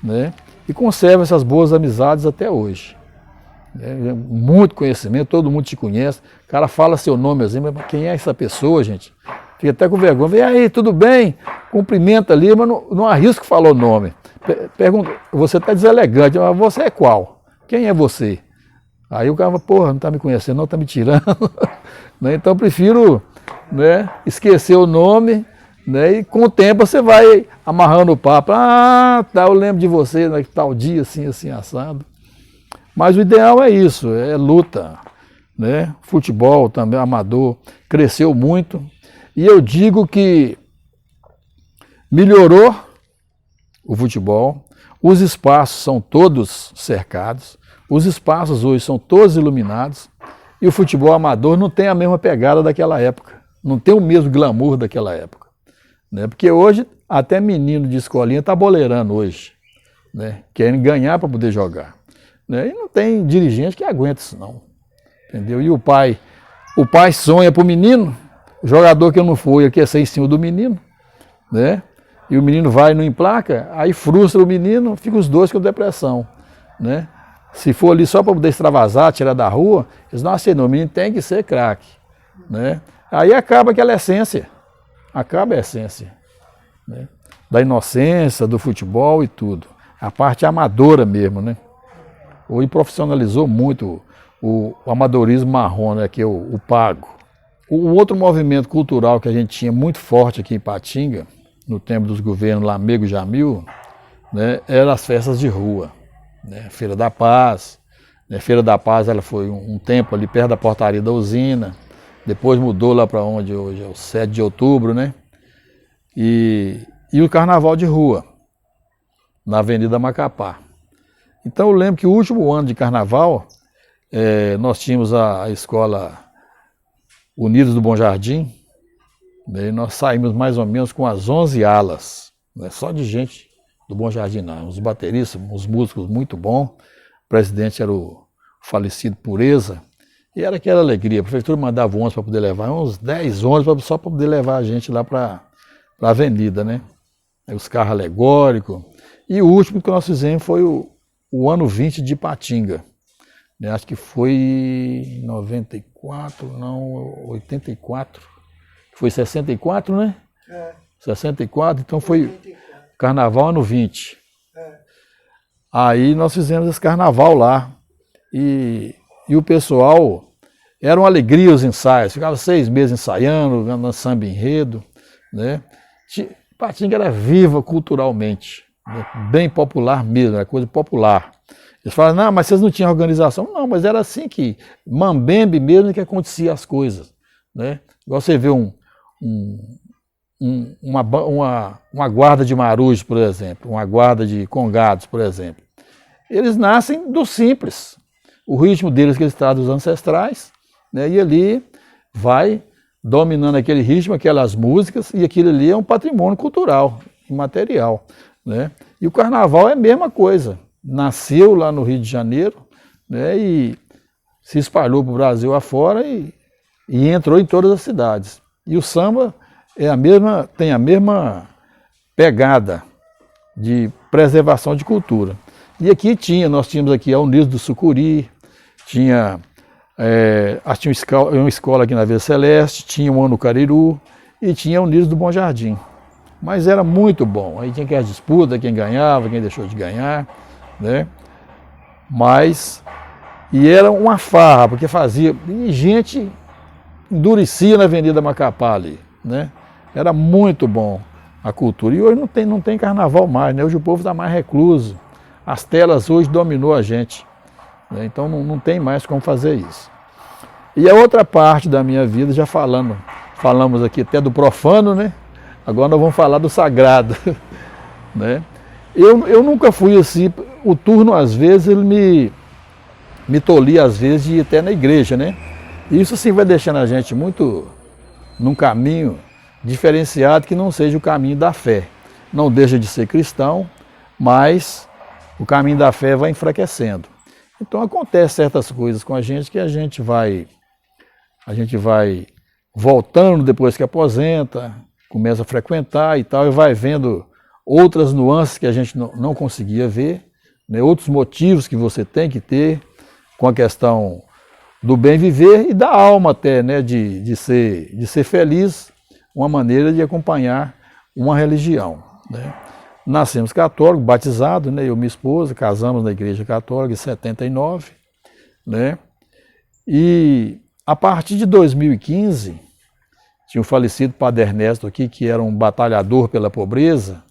S1: Né? E conserva essas boas amizades até hoje. Muito conhecimento, todo mundo te conhece. O cara fala seu nome assim, mas quem é essa pessoa, gente? Fica até com vergonha. E aí, tudo bem? Cumprimenta ali, mas não arrisca falar o nome. Pergunta, você está deselegante, mas você é qual? Quem é você? Aí o cara fala, porra, não está me conhecendo, não, está me tirando. Né? Então eu prefiro, né, esquecer o nome. Né? E com o tempo você vai amarrando o papo. Eu lembro de você, né, tal dia, assim, assado. Mas o ideal é isso, é luta. Né? Futebol também, amador, cresceu muito. E eu digo que melhorou o futebol, os espaços são todos cercados, os espaços hoje são todos iluminados, e o futebol amador não tem a mesma pegada daquela época, não tem o mesmo glamour daquela época. Né? Porque hoje, até menino de escolinha está boleirando hoje, né? Querendo ganhar para poder jogar. Né? E não tem dirigente que aguenta isso não. Entendeu? E o pai sonha para o menino, o jogador que não foi, ele quer ser em cima do menino, né? E o menino vai e não emplaca, aí frustra o menino, fica os dois com depressão. Né? Se for ali só para poder extravasar, tirar da rua, eles não aceitam, o menino tem que ser craque. Né? Aí acaba aquela essência. Acaba a essência, né? Da inocência, do futebol e tudo. A parte amadora mesmo, né? Hoje profissionalizou muito o amadorismo marrom, né? Que é o pago. O outro movimento cultural que a gente tinha muito forte aqui em Ipatinga, no tempo dos governos Lamego e Jamil, né? Eram as festas de rua. Né? Feira da Paz. Né? Feira da Paz ela foi um tempo ali perto da portaria da usina. depois mudou lá para onde hoje é o 7 de outubro, né? E o carnaval de rua, na Avenida Macapá. Então eu lembro que o último ano de carnaval, nós tínhamos a escola Unidos do Bom Jardim, né? E nós saímos mais ou menos com as 11 alas, não é só de gente do Bom Jardim, não. Os bateristas, os músicos muito bons, o presidente era o falecido Pureza, e era aquela alegria. A prefeitura mandava ônibus para poder levar, uns 10 ônibus só para poder levar a gente lá para a avenida, né? Aí os carros alegóricos. E o último que nós fizemos foi o ano 20 de Ipatinga. Né? Acho que foi 94, não, 84. Foi 64, né? 64, então foi
S2: 84.
S1: Carnaval ano 20. Aí nós fizemos esse carnaval lá. E o pessoal, era uma alegria os ensaios, ficava 6 meses ensaiando, no samba enredo, né? Ipatinga era viva culturalmente, né? Bem popular mesmo, era coisa popular. Eles falam, não, mas vocês não tinham organização. Não, mas era assim que, mambembe mesmo, que acontecia as coisas, né? Igual você vê uma guarda de marujos, por exemplo, uma guarda de congados, por exemplo. Eles nascem do simples. O ritmo deles que eles trazem dos ancestrais, né? E ali vai dominando aquele ritmo, aquelas músicas, e aquilo ali é um patrimônio cultural, imaterial, né? E o carnaval é a mesma coisa. Nasceu lá no Rio de Janeiro, né? E se espalhou para o Brasil afora e entrou em todas as cidades. E o samba tem a mesma pegada de preservação de cultura. E aqui nós tínhamos aqui a Unidos do Sucuri, tinha uma escola aqui na Vila Celeste, tinha um no Cariru e tinha a Unidos do Bom Jardim. Mas era muito bom, aí tinha que as disputas, quem ganhava, quem deixou de ganhar, né? E era uma farra, porque e gente endurecia na Avenida Macapá ali, né? Era muito bom a cultura. E hoje não tem carnaval mais, né? Hoje o povo está mais recluso. As telas hoje dominou a gente, né? Então não tem mais como fazer isso. E a outra parte da minha vida, já falamos aqui até do profano, né? Agora nós vamos falar do sagrado, né? Eu nunca fui assim, o turno às vezes ele me tolia às vezes de ir até na igreja, né? E isso sim vai deixando a gente muito num caminho diferenciado que não seja o caminho da fé. Não deixa de ser cristão, mas o caminho da fé vai enfraquecendo. Então acontece certas coisas com a gente que a gente vai voltando depois que aposenta, começa a frequentar e tal, e vai vendo outras nuances que a gente não conseguia ver, né? Outros motivos que você tem que ter com a questão do bem viver e da alma até, né? de ser feliz, uma maneira de acompanhar uma religião, né? Nascemos católicos, batizados, né? Eu e minha esposa, casamos na igreja católica em 79, né? E a partir de 2015, tinha o falecido Padre Ernesto aqui, que era um batalhador pela pobreza,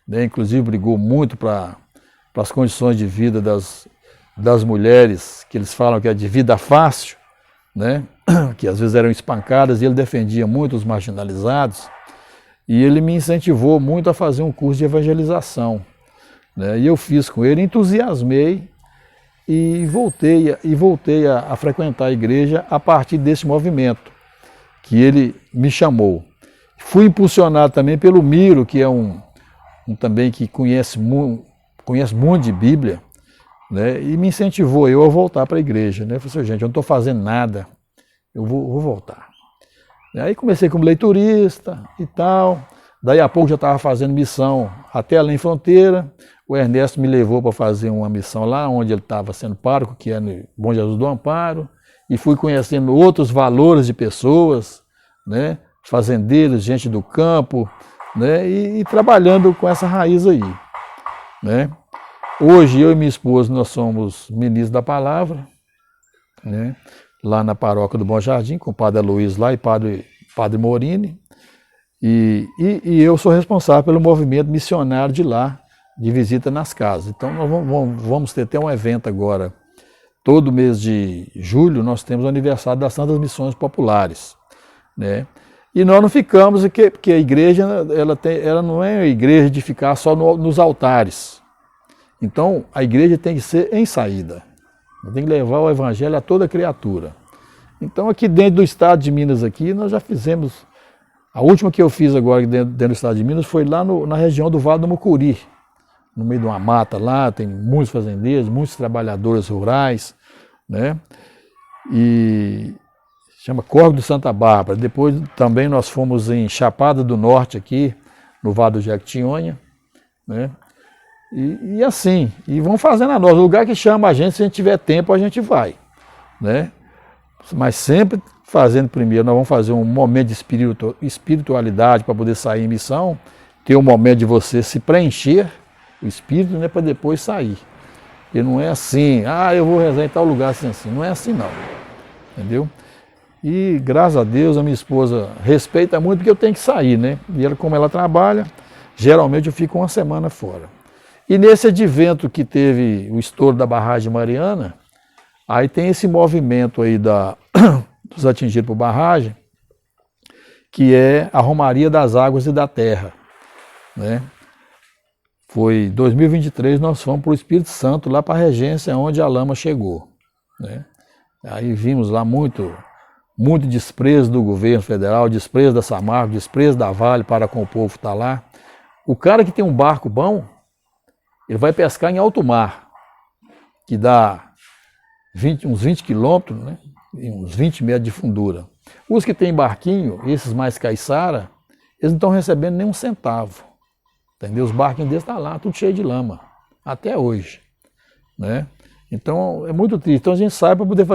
S1: né? Inclusive brigou muito para as condições de vida das mulheres, que eles falam que é de vida fácil, né? Que às vezes eram espancadas, e ele defendia muito os marginalizados. E ele me incentivou muito a fazer um curso de evangelização, né? E eu fiz com ele, entusiasmei e voltei a frequentar a igreja a partir desse movimento que ele me chamou. Fui impulsionado também pelo Miro, que é um também que conhece muito de Bíblia, né? E me incentivou a voltar para a igreja, né? Eu falei assim, gente, eu não estou fazendo nada, eu vou voltar. Aí comecei como leiturista e tal, daí a pouco já estava fazendo missão até além fronteira. O Ernesto me levou para fazer uma missão lá onde ele estava sendo pároco, que é no Bom Jesus do Amparo, e fui conhecendo outros valores de pessoas, né? Fazendeiros, gente do campo, né? E trabalhando com essa raiz aí, né? Hoje eu e minha esposa nós somos ministros da palavra, né? Lá na paróquia do Bom Jardim, com o Padre Luiz lá e Padre Morini, e eu sou responsável pelo movimento missionário de lá, de visita nas casas. Então nós vamos ter até um evento agora, todo mês de julho nós temos o aniversário das Santas Missões Populares, né? E nós não ficamos, porque a igreja ela não é uma igreja de ficar só nos altares. Então, a igreja tem que ser em saída. Tem que levar o evangelho a toda criatura. Então, aqui dentro do estado de Minas, aqui, nós já fizemos. A última que eu fiz agora dentro do estado de Minas foi lá na região do Vale do Mucuri, no meio de uma mata lá, tem muitos fazendeiros, muitos trabalhadores rurais, né? E chama Córrego de Santa Bárbara. Depois também nós fomos em Chapada do Norte aqui, no Vale do Jequitinhonha, né? E assim, e vamos fazendo a nós. O lugar que chama a gente, se a gente tiver tempo, a gente vai, né? Mas sempre fazendo primeiro, nós vamos fazer um momento de espiritualidade para poder sair em missão, ter um momento de você se preencher, o espírito, né, para depois sair. E não é assim, eu vou rezar em tal lugar assim, não é assim não, entendeu? E graças a Deus a minha esposa respeita muito porque eu tenho que sair, né? E ela, como ela trabalha, geralmente eu fico uma semana fora. E nesse advento que teve o estouro da barragem Mariana, aí tem esse movimento aí dos atingidos por barragem, que é a Romaria das Águas e da Terra, né? Foi em 2023, nós fomos para o Espírito Santo, lá para a regência onde a lama chegou, né? Aí vimos lá muito desprezo do governo federal, desprezo da Samarco, desprezo da Vale para com o povo que está lá. O cara que tem um barco bom, ele vai pescar em alto mar, que dá uns 20 quilômetros, né? E uns 20 metros de fundura. Os que têm barquinho, esses mais caiçara, eles não estão recebendo nem um centavo. Entendeu? Os barquinhos deles estão lá, tudo cheio de lama, até hoje, né? Então é muito triste. Então a gente sai para poder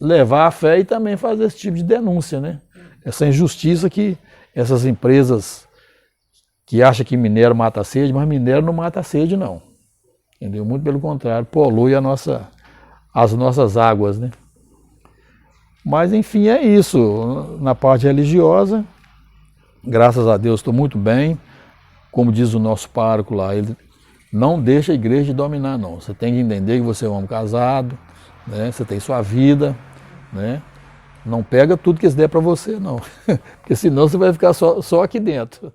S1: levar a fé e também fazer esse tipo de denúncia, né? Essa injustiça que essas empresas que acham que minério mata a sede, mas minério não mata a sede, não. Entendeu? Muito pelo contrário, polui as nossas águas, né? Mas enfim, é isso. Na parte religiosa, graças a Deus estou muito bem. Como diz o nosso pároco lá, ele não deixa a igreja dominar, não. Você tem que entender que você é um homem casado, né? Você tem sua vida, né? Não pega tudo que se der para você, não. Porque senão você vai ficar só aqui dentro.